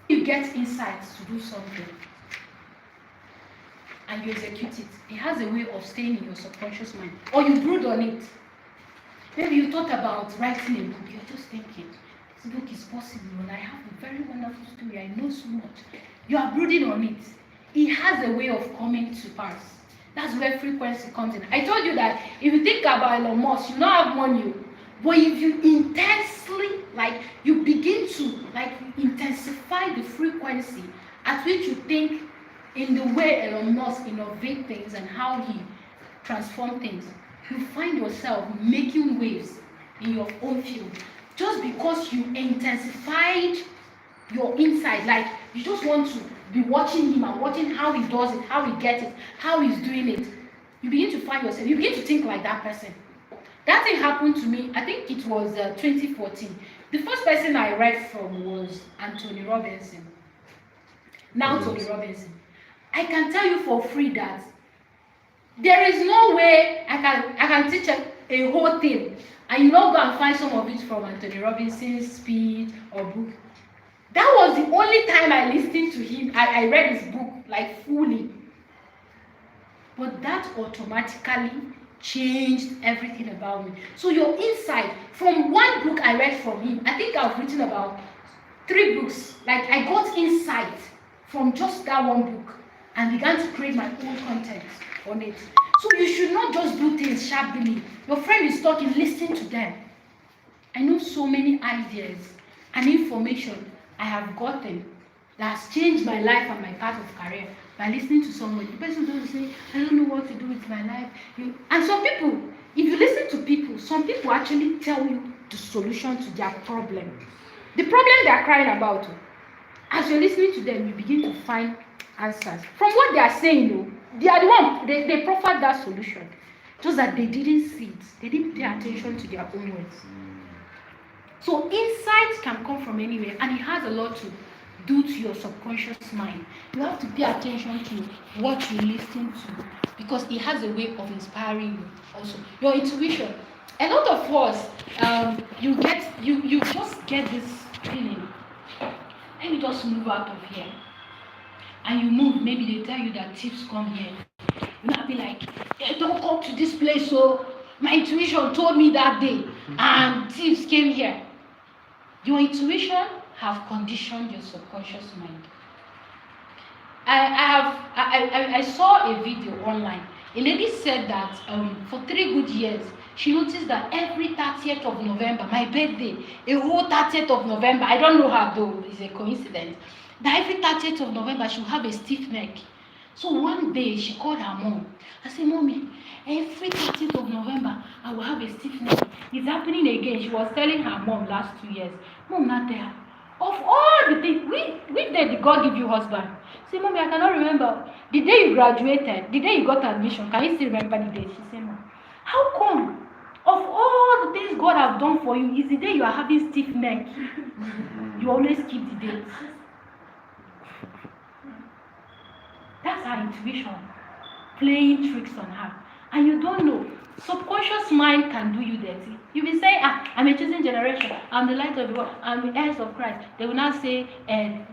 You get insights to do something and you execute it. It has a way of staying in your subconscious mind. Or you brood on it. Maybe you thought about writing a book. You're just thinking, this book is possible and I have a very wonderful story. I know so much. You are brooding on it. It has a way of coming to pass. That's where frequency comes in. I told you that if you think about Elon Musk, you don't have money. But if you intensely, you begin to, intensify the frequency at which you think in the way Elon Musk innovates things and how he transforms things, you find yourself making waves in your own field. Just because you intensified your insight, you just want to be watching him and watching how he does it, how he gets it, how he's doing it. You begin to find yourself, you begin to think like that person. That thing happened to me, I think it was 2014. The first person I read from was Anthony Robinson. Now Tony Robinson. I can tell you for free that there is no way I can teach a whole thing and you not go and find some of it from Anthony Robinson's speech or book. That was the only time I listened to him. I read his book fully. But that automatically changed everything about me. So your insight from one book I read from him, I think I've written about 3 books. I got insight from just that one book and began to create my own content on it. So you should not just do things sharply. Your friend is talking, listen to them. I know so many ideas and information I have gotten that has changed my life and my path of career by listening to someone. The person doesn't say, I don't know what to do with my life. And some people, if you listen to people, some people actually tell you the solution to their problem. The problem they are crying about. As you're listening to them, you begin to find answers. From what they are saying, they are the one, they proffered that solution. Just that they didn't see it. They didn't pay attention to their own words. So insight can come from anywhere and it has a lot to due to your subconscious mind. You have to pay attention to what you listen to because it has a way of inspiring you also. Your intuition. A lot of us, you just get this feeling. Let me just move out of here. And you move, maybe they tell you that thieves come here. You might be like, hey, don't come to this place, so my intuition told me that day, and thieves came here. Your intuition have conditioned your subconscious mind. I saw a video online. A lady said that for 3 good years, she noticed that every 30th of November, my birthday, a whole 30th of November, I don't know how though, it's a coincidence, that every 30th of November she will have a stiff neck. So one day she called her mom. I said, Mommy, every 30th of November I will have a stiff neck. It's happening again. She was telling her mom last 2 years. Mom, not there. Of all the things, which day did God give you husband? Say, Mommy, I cannot remember. The day you graduated, the day you got admission, can you still remember the day? She said, no. How come? Of all the things God have done for you, is the day you are having stiff neck. You always keep the dates. That's her intuition playing tricks on her. And you don't know. Subconscious mind can do you dirty. You will say, I'm a chosen generation, I'm the light of the world, I'm the heirs of Christ. They will not say, a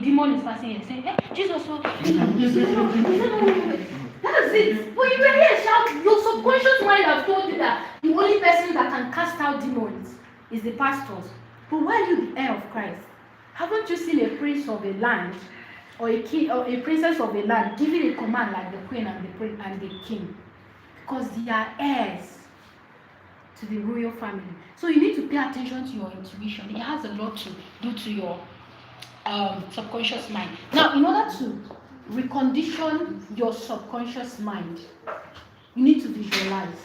demon is passing here. Say, hey, Jesus, oh. That's it. But you will hear shout, your subconscious mind has told you that the only person that can cast out demons is the pastors. But why are you the heir of Christ? Haven't you seen a prince of a land or a king or a princess of a land giving a command like the queen and the king? Because they are heirs to the royal family. So you need to pay attention to your intuition. It has a lot to do to your subconscious mind. Now, in order to recondition your subconscious mind, you need to visualize.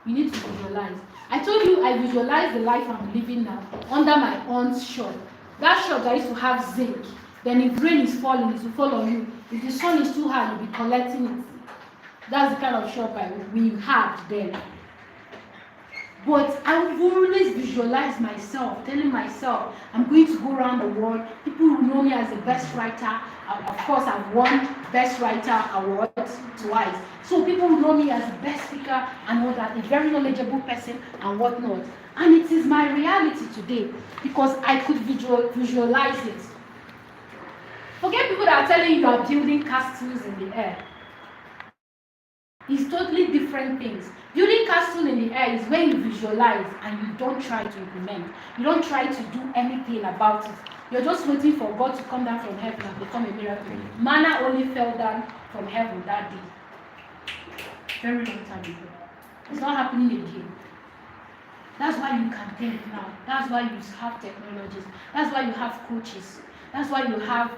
You need to visualize. I told you I visualize the life I'm living now under my aunt's shop. That shop that used to have zinc. Then if rain is falling, it will fall on you. If the sun is too high, you'll be collecting it. That's the kind of shop we had then. But I would always visualize myself, telling myself, I'm going to go around the world. People will know me as the best writer. Of course, I've won Best Writer Award twice. So people will know me as the best speaker and all that, a very knowledgeable person and whatnot. And it is my reality today because I could visualize it. Forget people that are telling you are building castles in the air. It's totally different things. Building castle in the air is when you visualize and you don't try to implement. You don't try to do anything about it. You're just waiting for God to come down from heaven and become a miracle. Manna only fell down from heaven that day. Very long time ago. It's not happening again. That's why you can think now. That's why you have technologies. That's why you have coaches. That's why you have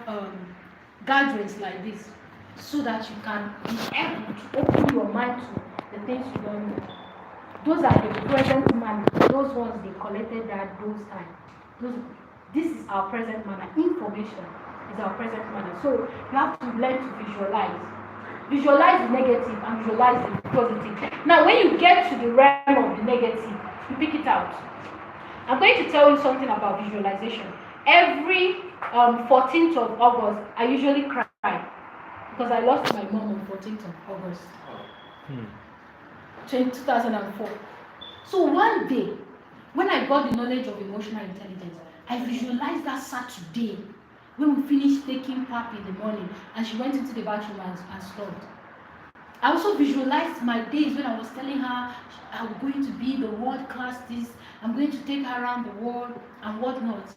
gatherings like this. So that you can be able to open your mind to the things you don't know. Those are the present manner. Those ones they collected at those times. This is our present manner. Information is our present manner. So you have to learn to visualize. Visualize the negative and visualize the positive. Now when you get to the realm of the negative, you pick it out. I'm going to tell you something about visualization. Every 14th of August, I usually cry. Because I lost my mom on 14th of August, 2004. So one day, when I got the knowledge of emotional intelligence, I visualized that Saturday when we finished taking pap in the morning and she went into the bathroom and slept. I also visualized my days when I was telling her I'm going to be the world class this, I'm going to take her around the world and whatnot.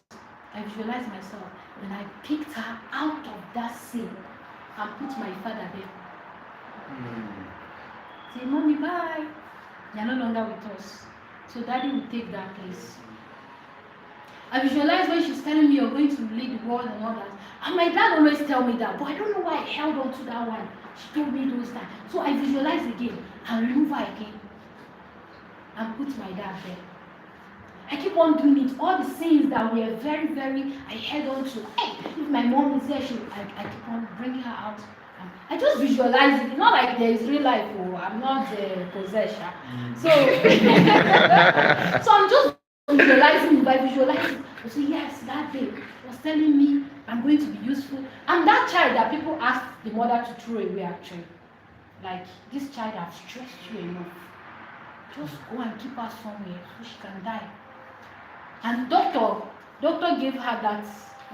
I visualized myself and I picked her out of that scene and put my father there. Say, Mommy, bye. You're no longer with us. So Daddy will take that place. I visualize when she's telling me you're going to lead the world and all that. And my dad always tell me that, but I don't know why I held on to that one. She told me those times. So I visualize again and remove her again. And put my dad there. I keep on doing it. All the things that were very, very, I held on to. Hey, if my mom is there, I keep on bringing her out. I just visualize it. It's not like there is real life. Oh, I'm not possessed. So, so I'm just visualizing it. By visualizing, I say, yes, that day. I was telling even ask the mother to throw away her tray. Like, this child has stressed you enough. Just go and keep her somewhere so she can die. And doctor gave her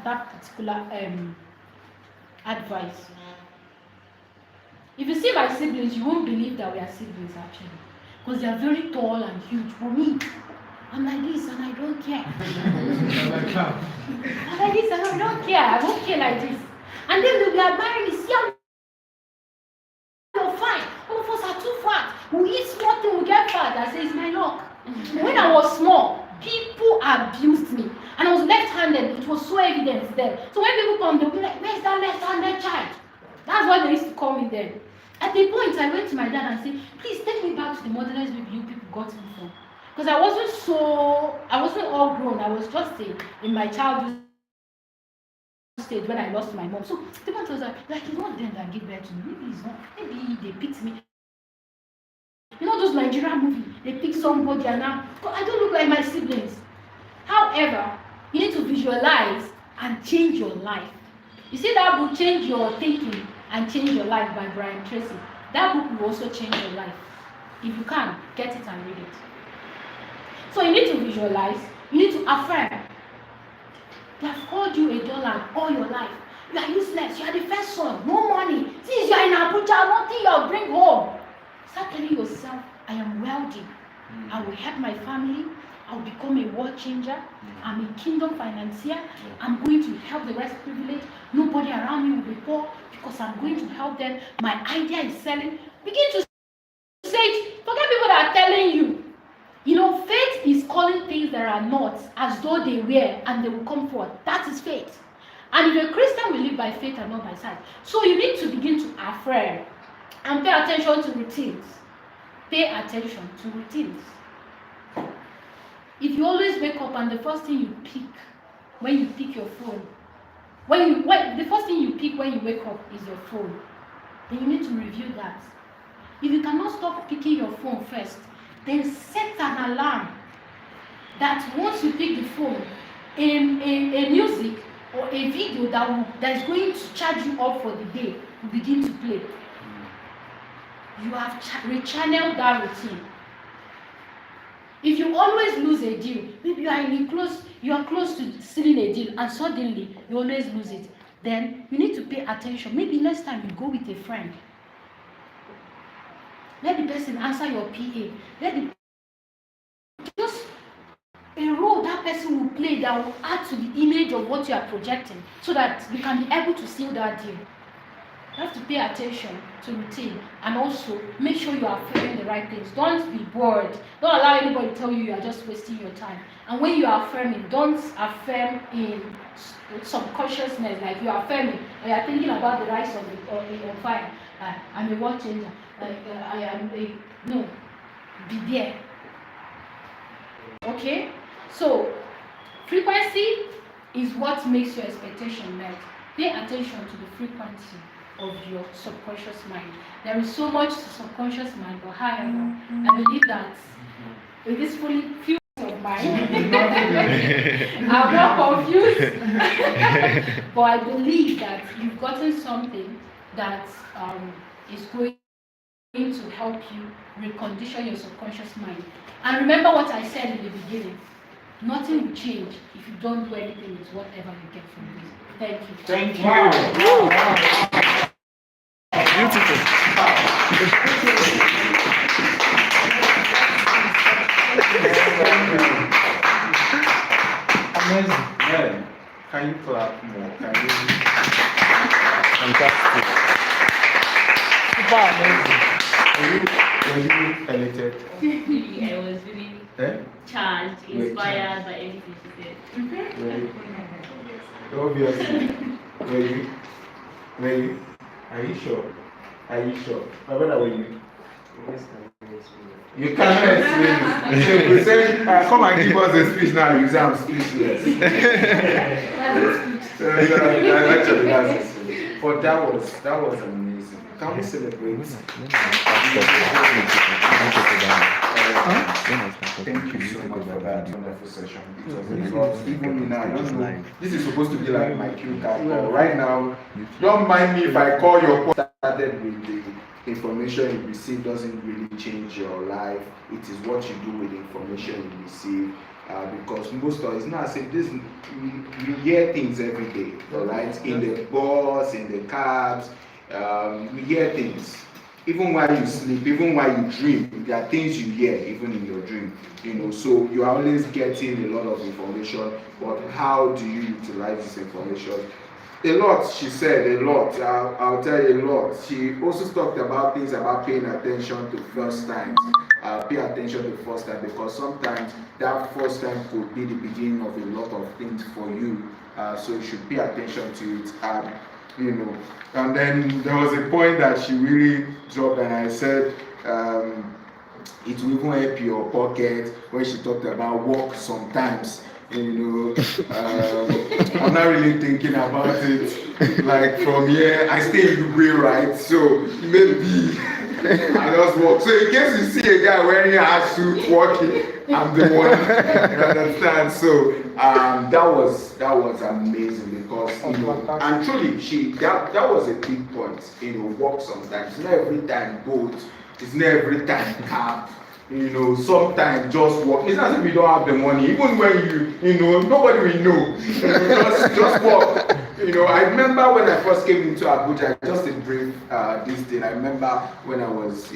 that particular advice. If you see my siblings, you won't believe that we are siblings actually. Because they are very tall and huge. For me, I'm like this and I don't care. I'm like this and I don't care. I won't care like this. And then they'll be admiring me. See how you're fine. All of us are too fat. We eat small thing, we get fat. I say, it's my luck. When I was small, people abused me. And I was left-handed. It was so evident then. So when people come, they'll be like, where's that left-handed child? That's what they used to call me then. At a point, I went to my dad and said, please take me back to the modernized baby you people got me from. Because I wasn't all grown. I was just in my childhood stage when I lost my mom. So the man was like, it's not them that gave birth to me. Maybe it's not. Maybe they picked me. You know those Nigerian movies? They pick somebody and now, I don't look like my siblings. However, you need to visualize and change your life. You see that book, Change Your Thinking and Change Your Life by Brian Tracy. That book will also change your life. If you can, get it and read it. So you need to visualize, you need to affirm. They have called you a dollar all your life. You are useless, you are the first son, no money. Since you are in Abuja, nothing you'll bring home. Start telling yourself, I am wealthy. I will help my family. I will become a world changer. I'm a kingdom financier. I'm going to help the rest privileged. Nobody around me will be poor because I'm going to help them. My idea is selling. Begin to say it. Forget people that are telling you. You know, faith is calling things that are not as though they were and they will come forth. That is faith. And if a Christian will live by faith and not by sight. So you need to begin to affirm and pay attention to routines. Pay attention to routines. If you always wake up and the first thing you pick when you pick your phone, the first thing you pick when you wake up is your phone, then you need to review that. If you cannot stop picking your phone first, then set an alarm that once you pick the phone, a music or a video that is going to charge you up for the day will begin to play. You have rechanneled that routine. If you always lose a deal, maybe you are close to sealing a deal and suddenly you always lose it, then you need to pay attention. Maybe next time you go with a friend. Let the person answer your PA. Just a role that person will play that will add to the image of what you are projecting so that you can be able to seal that deal. You have to pay attention to routine and also make sure you are affirming the right things. Don't be bored. Don't allow anybody to tell you you are just wasting your time. And when you are affirming, don't affirm in subconsciousness, like you are affirming and you are thinking about the rise of the fire. I'm a world changer. No, be there. Okay? So, frequency is what makes your expectation met. Pay attention to the frequency of your subconscious mind. There is so much to subconscious mind, but however, I believe that with this fully fused of mind, I'm not confused, but I believe that you've gotten something that is going to help you recondition your subconscious mind. And remember what I said in the beginning. Nothing will change if you don't do anything with whatever you get from this. Thank you. Thank you. Beautiful. Amazing. Man, can you clap more? Can you? Fantastic. Super amazing. Were you elated? I was really charged, inspired by everything she said. Obviously. Were you? Are you sure? My brother, were you? You cannot explain it. So you say, come and give us a speech now. You say I'm speechless. Actually, that's it. But that was amazing. Can we celebrate? Thank you so much for that wonderful session. It was a lot. Even me now, I don't know. This is supposed to be like my cue card, but right now, don't mind me if I call your point. Started with the information you receive doesn't really change your life. It is what you do with the information you receive. Because most of it's not as if this you hear things every day, all right? In the bus, in the cabs, we hear things. Even while you sleep, even while you dream, there are things you hear even in your dream. So you are always getting a lot of information, but how do you utilize this information? A lot, she said, a lot. I'll tell you a lot. She also talked about things about paying attention to first times. Pay attention to first time, because sometimes that first time could be the beginning of a lot of things for you. So you should pay attention to it. And then there was a point that she really dropped, and I said, it will even help your pocket when she talked about work sometimes. I'm not really thinking about it. Like from here, I stay in Dubai, right? So maybe I just walk. So in case you see a guy wearing a suit walking, I'm the one. You understand? So that was amazing, because and truly that was a big point. Walk sometimes. It's not every time boat. It's not every time cab. Sometimes just walk. It's not as if you don't have the money. Even when nobody will know. Just walk. I remember when I first came into Abuja, just a brief this thing. I remember when I was,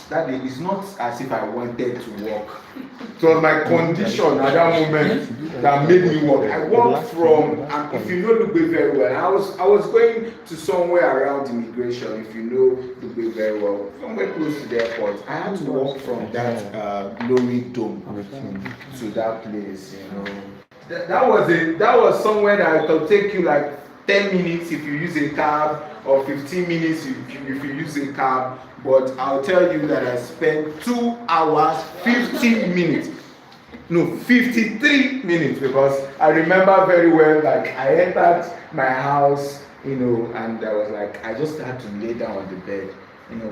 that day, it's not as if I wanted to walk. It was my condition at that moment that made me walk. I walked from, and if you know Lugbe very well, I was going to somewhere around immigration, if you know Lugbe very well, somewhere close to the airport. I had to walk from that glory dome to that place, That was somewhere that I could take you like 10 minutes if you use a cab, or 15 minutes if you use a cab. But I'll tell you that I spent 2 hours 15 minutes. No, 53 minutes, because I remember very well, like I entered my house, and I was like, I just had to lay down on the bed, and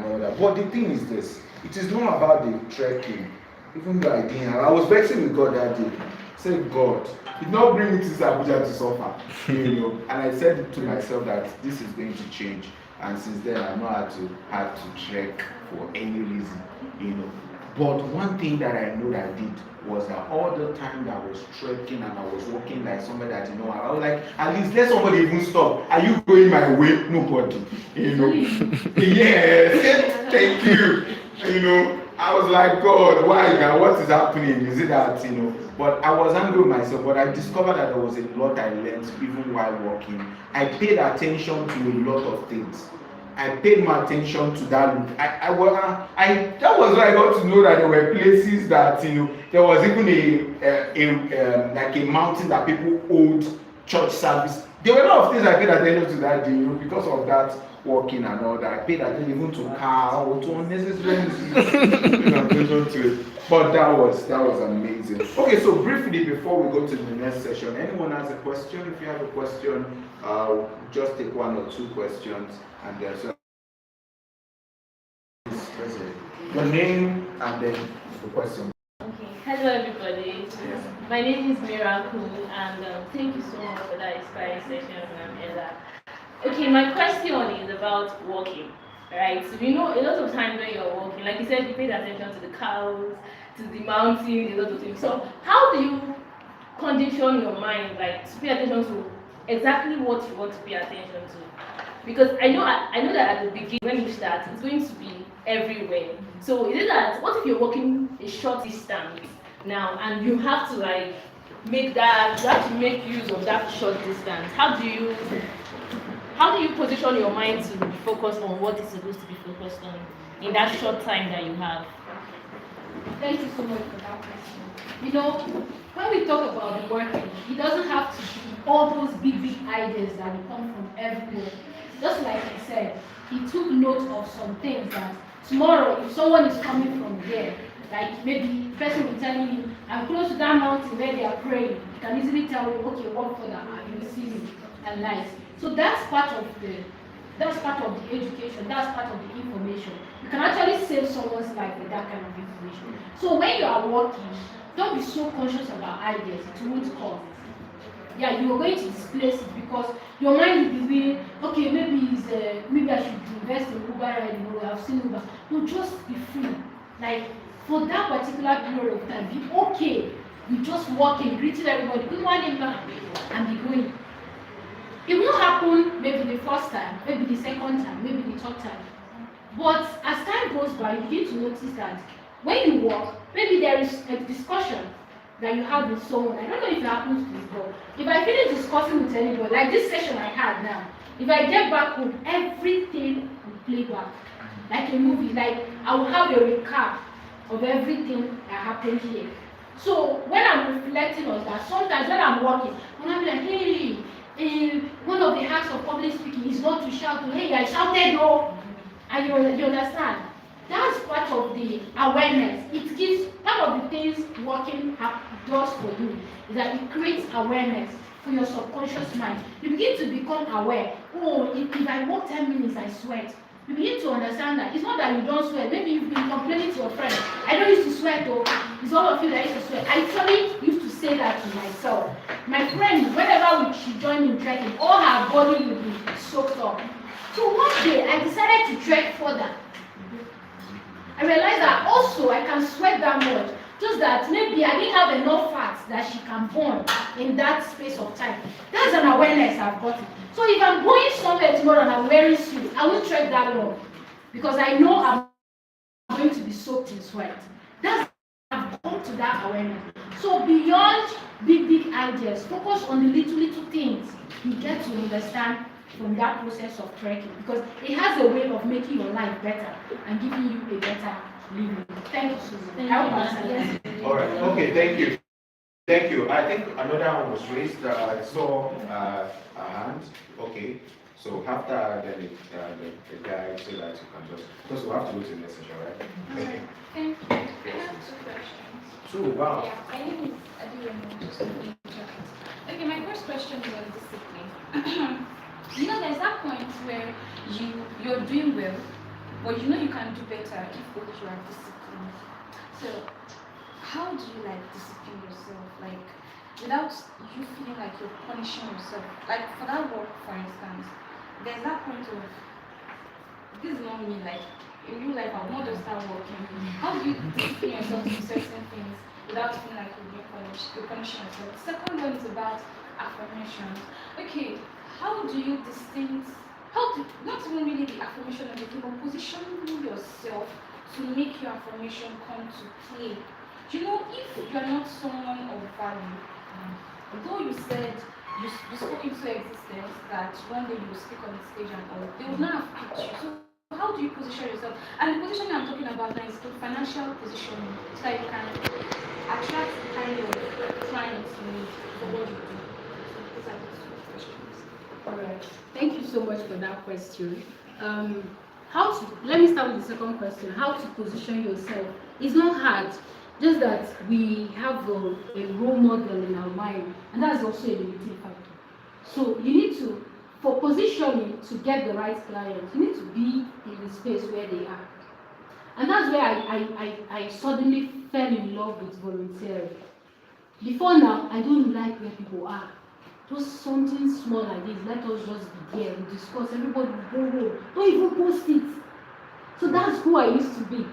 all that. But the thing is this, it is not about the trekking. Even though I was vexing with God that day. I said, God, did not bring me to Abuja to suffer, And I said to myself that this is going to change. And since then, I've not had to trek for any reason, But one thing that I know that I did was that all the time that I was trekking and I was walking like somebody that I was like, at least let somebody even stop. Are you going my way? Nobody. Yes, thank you. I was like, God, why now? What is happening? Is it that, But I was angry with myself, but I discovered that there was a lot I learned even while walking. I paid attention to a lot of things. I paid my attention to that. That was why I got to know that there were places that, there was even like a mountain that people hold church service. There were a lot of things I paid attention to that day, because of that walking and all that. I paid attention even to car or to unnecessary attention to it. But that was amazing. Okay, so briefly before we go to the next session, anyone has a question? If you have a question, just take 1 or 2 questions, and then your name and then the question. Okay. Hello, everybody. Yes. My name is Miracle, and thank you so much for that inspiring session, Ella. Okay, my question is about walking, right? So a lot of times when you're walking, like you said, you paid attention to the cows, to the mountain, a lot of things. So how do you condition your mind, like to pay attention to exactly what you want to pay attention to? Because I know that at the beginning, when you start, it's going to be everywhere. So is it that, what if you're walking a short distance now, and you have to make use of that short distance? How do you position your mind to be focused on what it's supposed to be focused on in that short time that you have? Thank you so much for that question. When we talk about the working, it doesn't have to be all those big ideas that will come from everywhere. Just like I said, he took note of some things that tomorrow, if someone is coming from there, like maybe the person will tell you, I'm close to that mountain where they are praying, you can easily tell you, okay, walk further, and you will see me, and nice. So that's part of the That's part of the education, that's part of the information. You can actually save someone's life with that kind of information. So when you are working, don't be so conscious about ideas, it won't come. Yeah, you are going to displace it because your mind will be saying, okay, maybe I should invest in Uber riding, I've seen Uber. No, just be free. Like, for that particular period of time, be okay with just walking, greeting everybody, good morning, ma'am, and be going. It won't happen maybe the first time, maybe the second time, maybe the third time. But as time goes by, you begin to notice that when you walk, maybe there is a discussion that you have with someone. I don't know if it happens to you, but if I finish discussing with anybody, like this session I had now, if I get back home, everything will play back. Like a movie, like I will have a recap of everything that happened here. So when I'm reflecting on that, sometimes when I'm walking, I'm be like, hey, one of the hacks of public speaking is not to shout, hey, I shouted, oh, and you understand? That's part of the awareness. It gives, part of the things walking does for you is that it creates awareness for your subconscious mind. You begin to become aware, oh, if I walk 10 minutes, I sweat. You begin to understand that it's not that you don't sweat. Maybe you've been complaining to your friend, I don't used to sweat though. It's all of you that used to sweat. I actually used to say that to myself. My friend, whenever she joined in trekking, all her body would be soaked up. So one day I decided to trek further. I realized that also I can sweat that much, just that maybe I didn't have enough fat that she can burn in that space of time. That's an awareness I've gotten. So if I'm going somewhere tomorrow and I'm wearing suit, I won't trek that long because I know I'm going to be soaked in sweat. I've come to that awareness. So beyond big ideas, focus on the little things you get to understand from that process of trekking, because it has a way of making your life better and giving you a better living. Thank you, Susan. All right. Okay. Thank you. Thank you. I think another one was raised. I saw a hand. Okay. So after the guy so that you can just, because we have to go to the next session, right? Thank you. I have 2 questions. 2. Wow. Yeah, my name is Adiyemo, just to be introduced. Okay, my first question is on discipline. You know, there's that point where you're doing well, but you know you can do better if only you are disciplined. So, how do you discipline yourself, without you feeling like you're punishing yourself? Like for that work, for instance, there's that point of this is not me. Like in real life, I will not just start working. How do you discipline yourself to certain things without feeling like you're being punished? You're punishing yourself. The second one is about affirmations. Okay. How do you not even really the affirmation of the thing, but positioning yourself to make your affirmation come to play? You know, if you're not someone of value, though you said you spoke into existence that one day you will speak on the stage and all, they would not have picked you. So how do you position yourself? And the positioning I'm talking about now is the financial positioning, so that you can attract the kind of clients you need for what you do. So those are the 2 questions. All right. Thank you so much for that question. Let me start with the second question. How to position yourself? It's not hard. Just that we have a role model in our mind, and that's also a limiting factor. So you need to, for positioning to get the right clients, you need to be in the space where they are. And that's where I suddenly fell in love with volunteering. Before now, I don't like where people are. Just something small like this, let us just be there, we discuss, everybody will go home. Don't even post it. So that's who I used to be.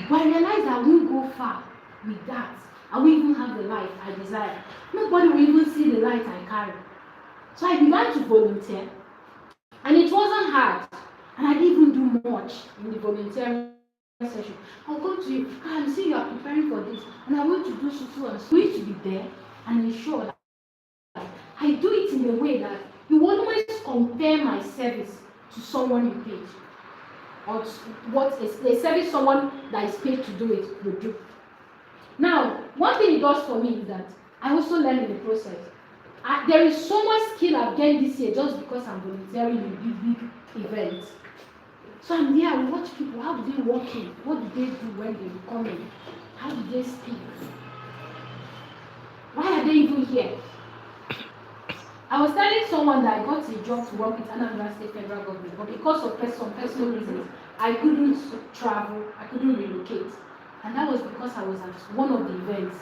But I realized I won't go far with that. I won't even have the life I desire. Nobody will even see the light I carry. So I began to volunteer. And it wasn't hard. And I didn't even do much in the volunteering session. I'll go to you, I'm seeing you are preparing for this, and I want to do so and so. You need to be there and ensure that I do it in a way that you always compare my service to someone you paid, or to what is the service someone that is paid to do it will do. Now, one thing it does for me is that I also learn in the process. There is so much skill I've gained this year just because I'm volunteering in big events. So I'm there, I watch people, how do they walk in? What do they do when they come in? How do they speak? Why are they even here? I was telling someone that I got a job to work with Anambra State Federal Government, but because of some personal reasons, I couldn't travel, I couldn't relocate. And that was because I was at one of the events.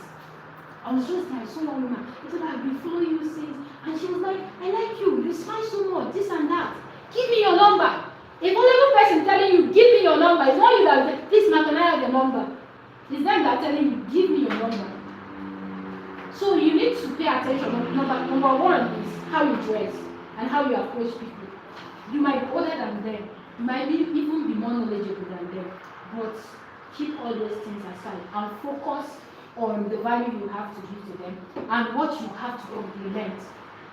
I was just like, I saw one woman, I said, I've been following you since, and she was like, I like you smile so much, this and that. Give me your number. A valuable person telling you, give me your number, it's not you that, please, ma, can I have your number? It's them that are telling you, give me your number. So you need to pay attention. Number one is how you dress and how you approach people. You might be older than them, you might even be more knowledgeable than them, but keep all those things aside and focus on the value you have to give to them and what you have to implement.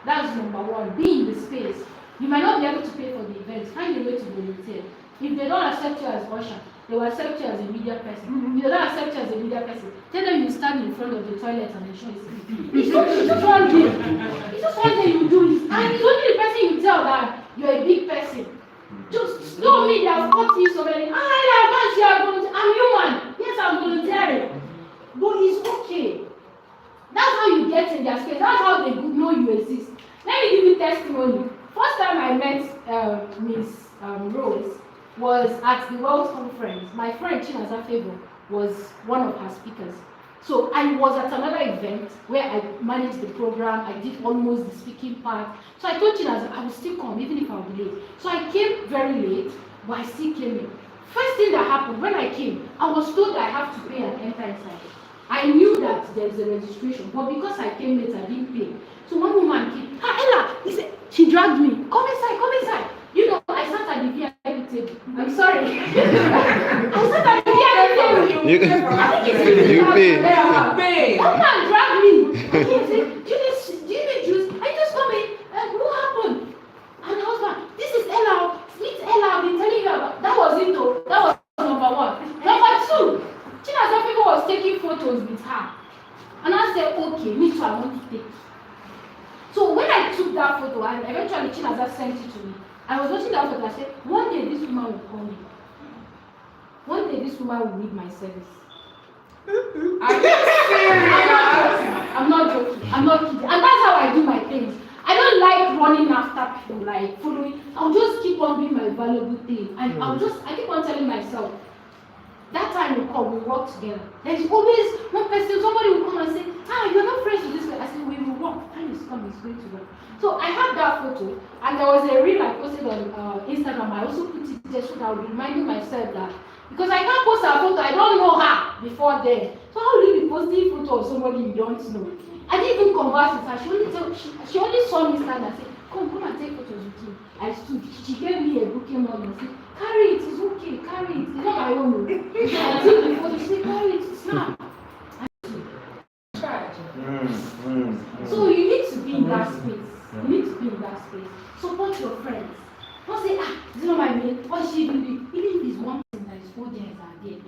That's number one. Be in the space. You might not be able to pay for the event. Find a way to volunteer. If they don't accept you as usher, they will accept you as a media person. If they don't accept you as a media person, tell them you stand in front of the toilet and ensure it's it's just one day. It's just one day you do it. And it's only the person you tell that you're a big person. Just tell me they have got you so many. I'm human. Yes, I'm volunteering. But it's okay. That's how you get in their space. That's how they know you exist. Let me give you testimony. First time I met Miss Rose was at the World Conference. My friend Chinaza Favor was one of her speakers. So I was at another event where I managed the program. I did almost the speaking part. So I told Chinaza I will still come even if I'll be late. So I came very late, but I still came in. First thing that happened when I came, I was told that I have to pay and enter inside. I knew that there's a registration, but because I came late, I didn't pay. So one woman came, Ella, she dragged me, come inside. You know, I sat at the VIP table. I'm sorry. I sat at the VIP table. You pay. One man dragged me. He said, do you need juice? I just come in. What happened? And I was like, this is Ella. Meet Ella. I've been telling you about. That was it though. That was number one. Number two, Chinaza Favor was taking photos with her. And I said, okay, me too, I want to take. So when I took that photo, and eventually Chinaza sent it to me, I was watching that photo, I said, one day this woman will call me. One day this woman will need my service. Are you serious? I'm not joking. I'm not kidding. And that's how I do my things. I don't like running after people, like following. I'll just keep on doing my valuable thing. And I keep on telling myself, that time will come, we'll work together. There's always one person, somebody will come and say, you're not friends with this guy. I said, we will work. Time is coming, it's going to work. So I have that photo, and there was a reel I posted on Instagram. I also put it there so that I will be reminding myself that, because I can't post a photo, I don't know her before then. So how will you be posting a photo of somebody you don't know? I didn't even converse with her. She only saw me stand and said, come and take photos with you. I stood. She gave me a bouquet money and said, carry it, it's okay, carry it. It's not my own. I took the photo, she said, carry it, it's not. So you need to be in that space. You need to be in that space. Support your friends. Don't say, this is not my mate. What is she doing? Even if it's one person that is holding as are there,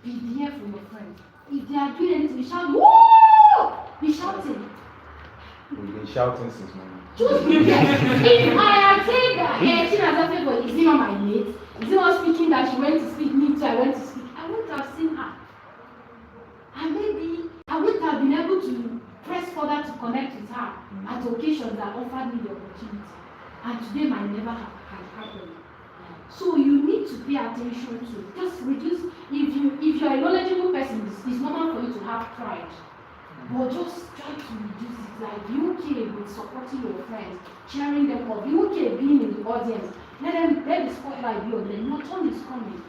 be there for your friends. If they are doing anything, be shouting, woo! Be shouting. We've been shouting since morning. Just be there. If I had said that, Chinaza Favor, is it not my mate? Is it not speaking that she went to speak, me too, I went to speak? I wouldn't have seen her. And maybe I wouldn't have been able to press further to connect with her at occasions that offered me the opportunity. And today might never have happened. So you need to pay attention to just reduce. If you're a knowledgeable person, it's normal for you to have pride. But just try to reduce it. Like, be okay with supporting your friends, cheering them up. Be okay being in the audience. Let the spotlight be on them. Your turn is coming.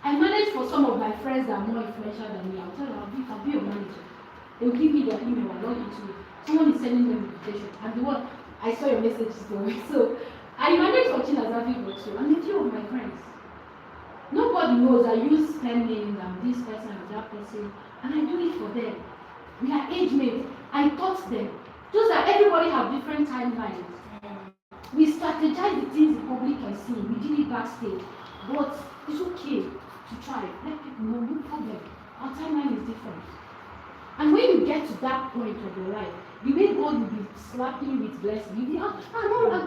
I manage for some of my friends that are more influential than me. I'll tell them, I'll be your manager. They'll give me their email, I'll log into it. Someone is sending them an invitation. I'm the one, I saw your message story. So I manage for Chinaza Favor too. I'm a few of my friends. Nobody knows I use pen names and this person and that person. And I do it for them. We are age mates. I taught them. Just that everybody have different timelines. We strategize the things the public can see. We did it backstage. But it's okay to try. Let people know, no problem. Our timeline is different. And when you get to that point of your life, the way God will be slapping you with blessing, you'll be, no,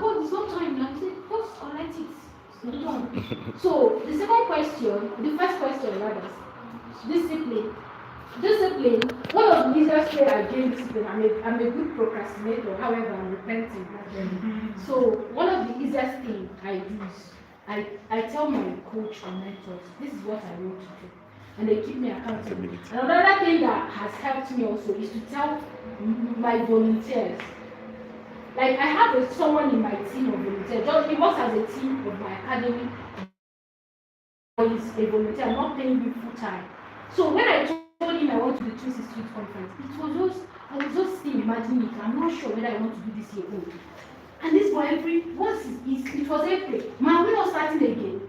God, it's not time now. You say, just collect it. It's done. So the second question, the first question rather, discipline. Discipline, one of the easiest way I gain discipline, I'm a good procrastinator, however, I'm repenting. So one of the easiest things I do is I tell my coach or mentors, this is what I want to do. And they keep me accountable. And another thing that has helped me also is to tell my volunteers. Like I have someone in my team of volunteers. He works as a team of my academy. He's a volunteer. I'm not paying him full time. So when I told him I want to do the 360 Youth Conference, I was just still imagining it. I'm not sure whether I want to do this year. And this boy, it was April. Man, we're not starting again.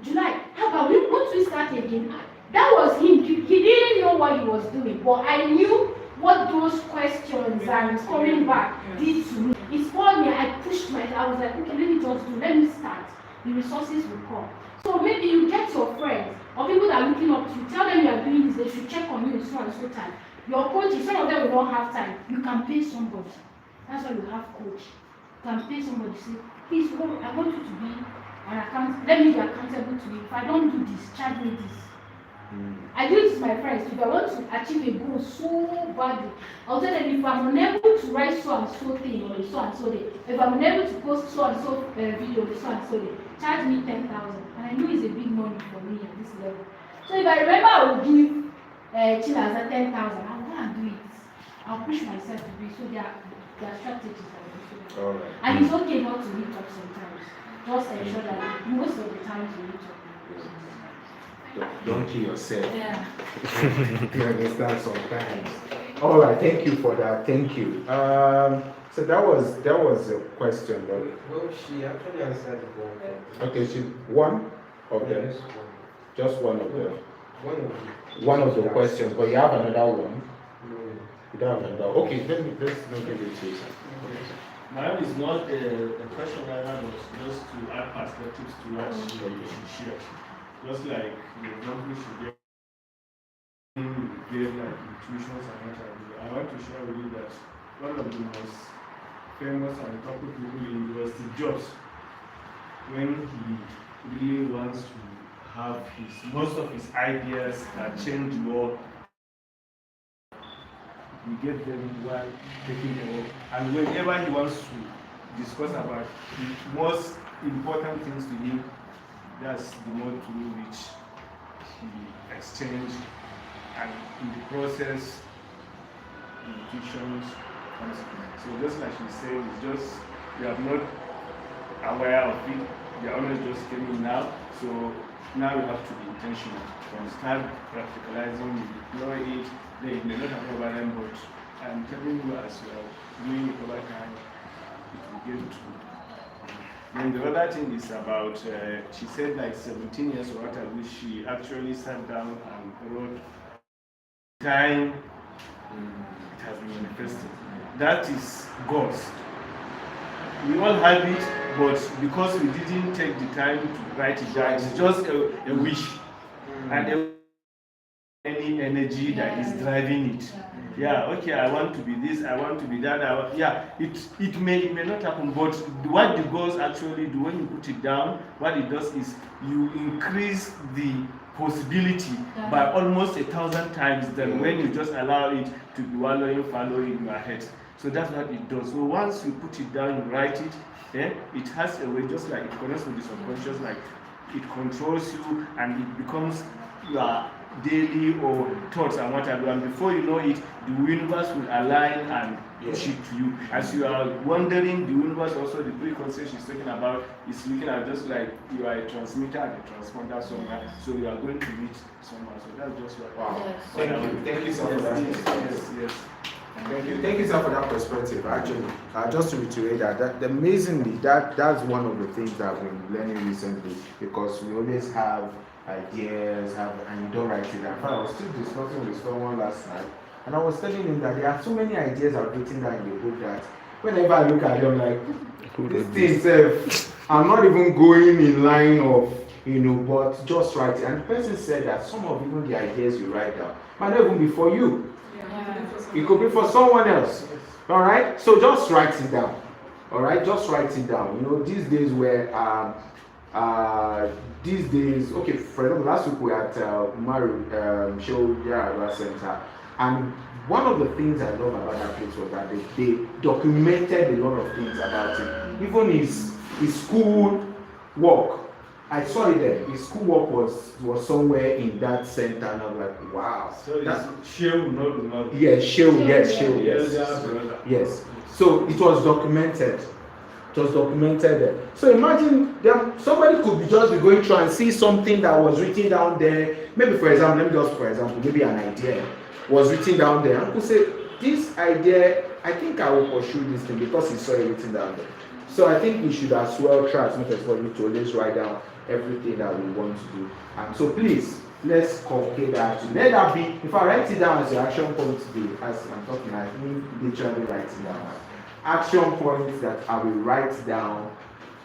July. How about once we start again? That was him. He didn't know what he was doing, but I knew what those questions and coming back did to me. It spoiled me. I pushed myself. I was like, okay, let me start. The resources will come. So maybe you get your friends or people that are looking up to you, tell them you are doing this, they should check on you in so and so time. Your coaches, some of them will not have time. You can pay somebody. That's why you have coach. You can pay somebody, say, please, I want you to be an account. Let me be accountable to you. If I don't do this, charge me this. I do it with my friends. If I want to achieve a goal so badly, I'll tell them if I'm unable to write so and so thing on a so and so day, if I'm unable to post so and so video on so and so day, charge me 10,000. And I know it's a big money for me at this level. So if I remember I will give Chilaza 10,000, I'll go and do it. I'll push myself to do it. So there are strategies I will do. Right. And it's okay not to meet up sometimes. Just ensure that most of the time you meet up. Don't kill yourself. Yeah. You understand sometimes. All right, thank you for that. Thank you. So that was a question. Well, she actually answered the one. Okay, one of them. Yes, Just one of them. one One of the questions, but you have another one. No. You don't have another. Okay, let's give it to you. Mine is not the question I had was just to add perspectives to what she shared. Just like the example she gave like intuitions and what have you. I want to share with you that one of the most famous and popular people in the Steve Jobs, when he really wants to have most of his ideas that change the world, he gets them while taking the work. And whenever he wants to discuss about the most important things to him, that's the mode through which he exchanged, and in the process, intuitions comes. So just like she said, it's just we are not aware of it. They are always just coming now. So now we have to be intentional. When we start practicalizing, we deploy it. They may not have over them, but I'm telling you, as you are doing it over time, it will get to. And the other thing is about, she said like 17 years or whatever, she actually sat down and wrote time it has been manifested. That is God's. We all have it, but because we didn't take the time to write it down, it's just a wish. And any energy that is driving it. Yeah, okay, I want to be this, I want to be that. It may not happen, but what the goals actually do when you put it down, what it does is you increase the possibility by almost 1,000 times than when you just allow it to be following in your head. So that's what it does. So once you put it down, you write it, it has a way, just like it connects with the subconscious, like it controls you and it becomes your daily or thoughts and what I do, and before you know it, the universe will align and push it to you. As you are wondering, the universe also, the pre-concept she's talking about, is looking at just like you are a transmitter and a transponder somewhere, so you are going to reach somewhere. So that's just what. Wow. Thank you so much for that. Yes. Thank you, sir, for that perspective. Actually, just to reiterate that amazingly, that's one of the things that I've been learning recently, because we always have ideas, and you don't write it down. I was still discussing with someone last night, and I was telling him that there are so many ideas I've written down in the book that whenever I look at them, like, this thing itself, I'm not even going in line of, but just write it. And the person said that some of even the ideas you write down might not even be for you. It could be for someone else. All right? So just write it down. All right? Just write it down. These days where, okay, for example, last week we had Maru show Yara Center, and one of the things I love about that place was that they documented a lot of things about it. Even his school work, I saw it there. His school work was somewhere in that center, and I was like, wow. So it's Shehu, not Yes, Shehu, yes, Shehu, yes. yes. Yes. So it was documented. It was documented there. So imagine somebody could be just be going through and see something that was written down there. Maybe for example, maybe an idea was written down there. And could say, this idea, I think I will pursue this thing because he saw it written down there. So I think we should as well try as much as possible to always write down everything that we want to do. And so please, let's compare that. Let that be, if I write it down as your action point today, as I'm talking, I mean literally writing down. Action points that I will write down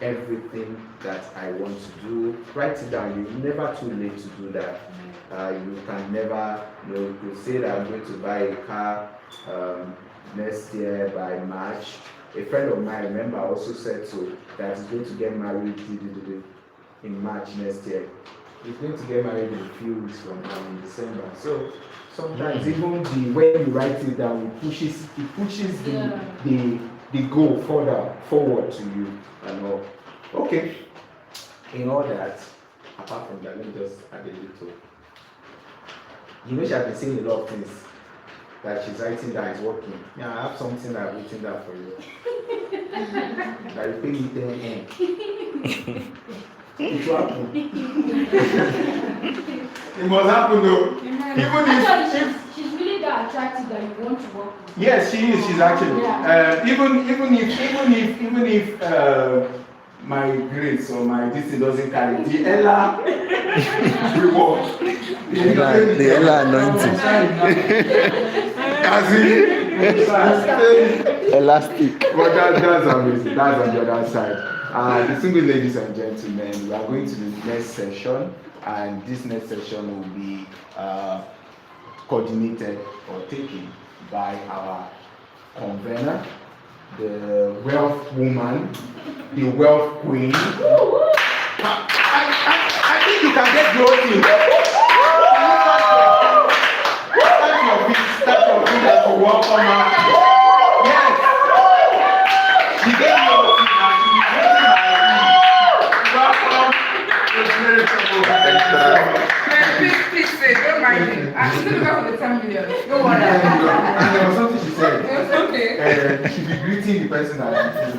everything that I want to do. Write it down. You're never too late to do that. You can never, you say that I'm going to buy a car next year by March. A friend of mine, remember, also said so, that he's going to get married in March next year. He's going to get married in a few weeks from now in December. So sometimes even when you write it down, it pushes the goal forward to you and all. Okay. In all that, apart from that, let me just add a little. She has been saying a lot of things that she's writing down is working. Yeah, I have something that I've written down for you. That you pay me 10 It will happen. It must happen though. Even if she's really that attractive that you want to work with. yes, she is. She's actually. Even if my grace or my distance doesn't carry the Ella reward. The Ella anointing. Elastic. But that's amazing. That's on the other side. The single ladies and gentlemen, we are going to the next session, and this next session will be coordinated or taken by our convener, the wealth woman, the wealth queen. I think you can get close Start your feet to welcome her. Yes. She gave me your feet and she be waiting my feet. Please say, don't mind me. I'm still looking for the 10 million. Don't worry. And there was something she said. It's okay. She be greeting the person that so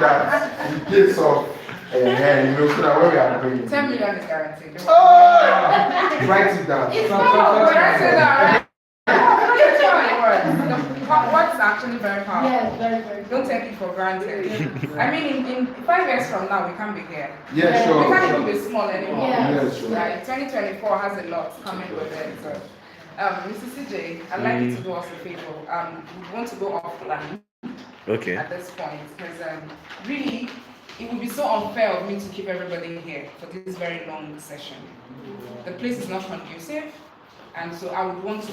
that in case of so that when we are going 10 million is guaranteed. Write it down. It's not. When I say that, what's actually very powerful. Yes, very, very. Don't take it for granted. I mean, in 5 years from now, we can't be here. Yeah, sure. We can't even be small anymore. Yeah. Yes, sure. Right? 2024 has a lot coming with it. So, Mrs. CJ, I'd like you to do us a favor. We want to go offline. Okay. At this point, because really, it would be so unfair of me to keep everybody here for this very long session. The place is not conducive, and so I would want to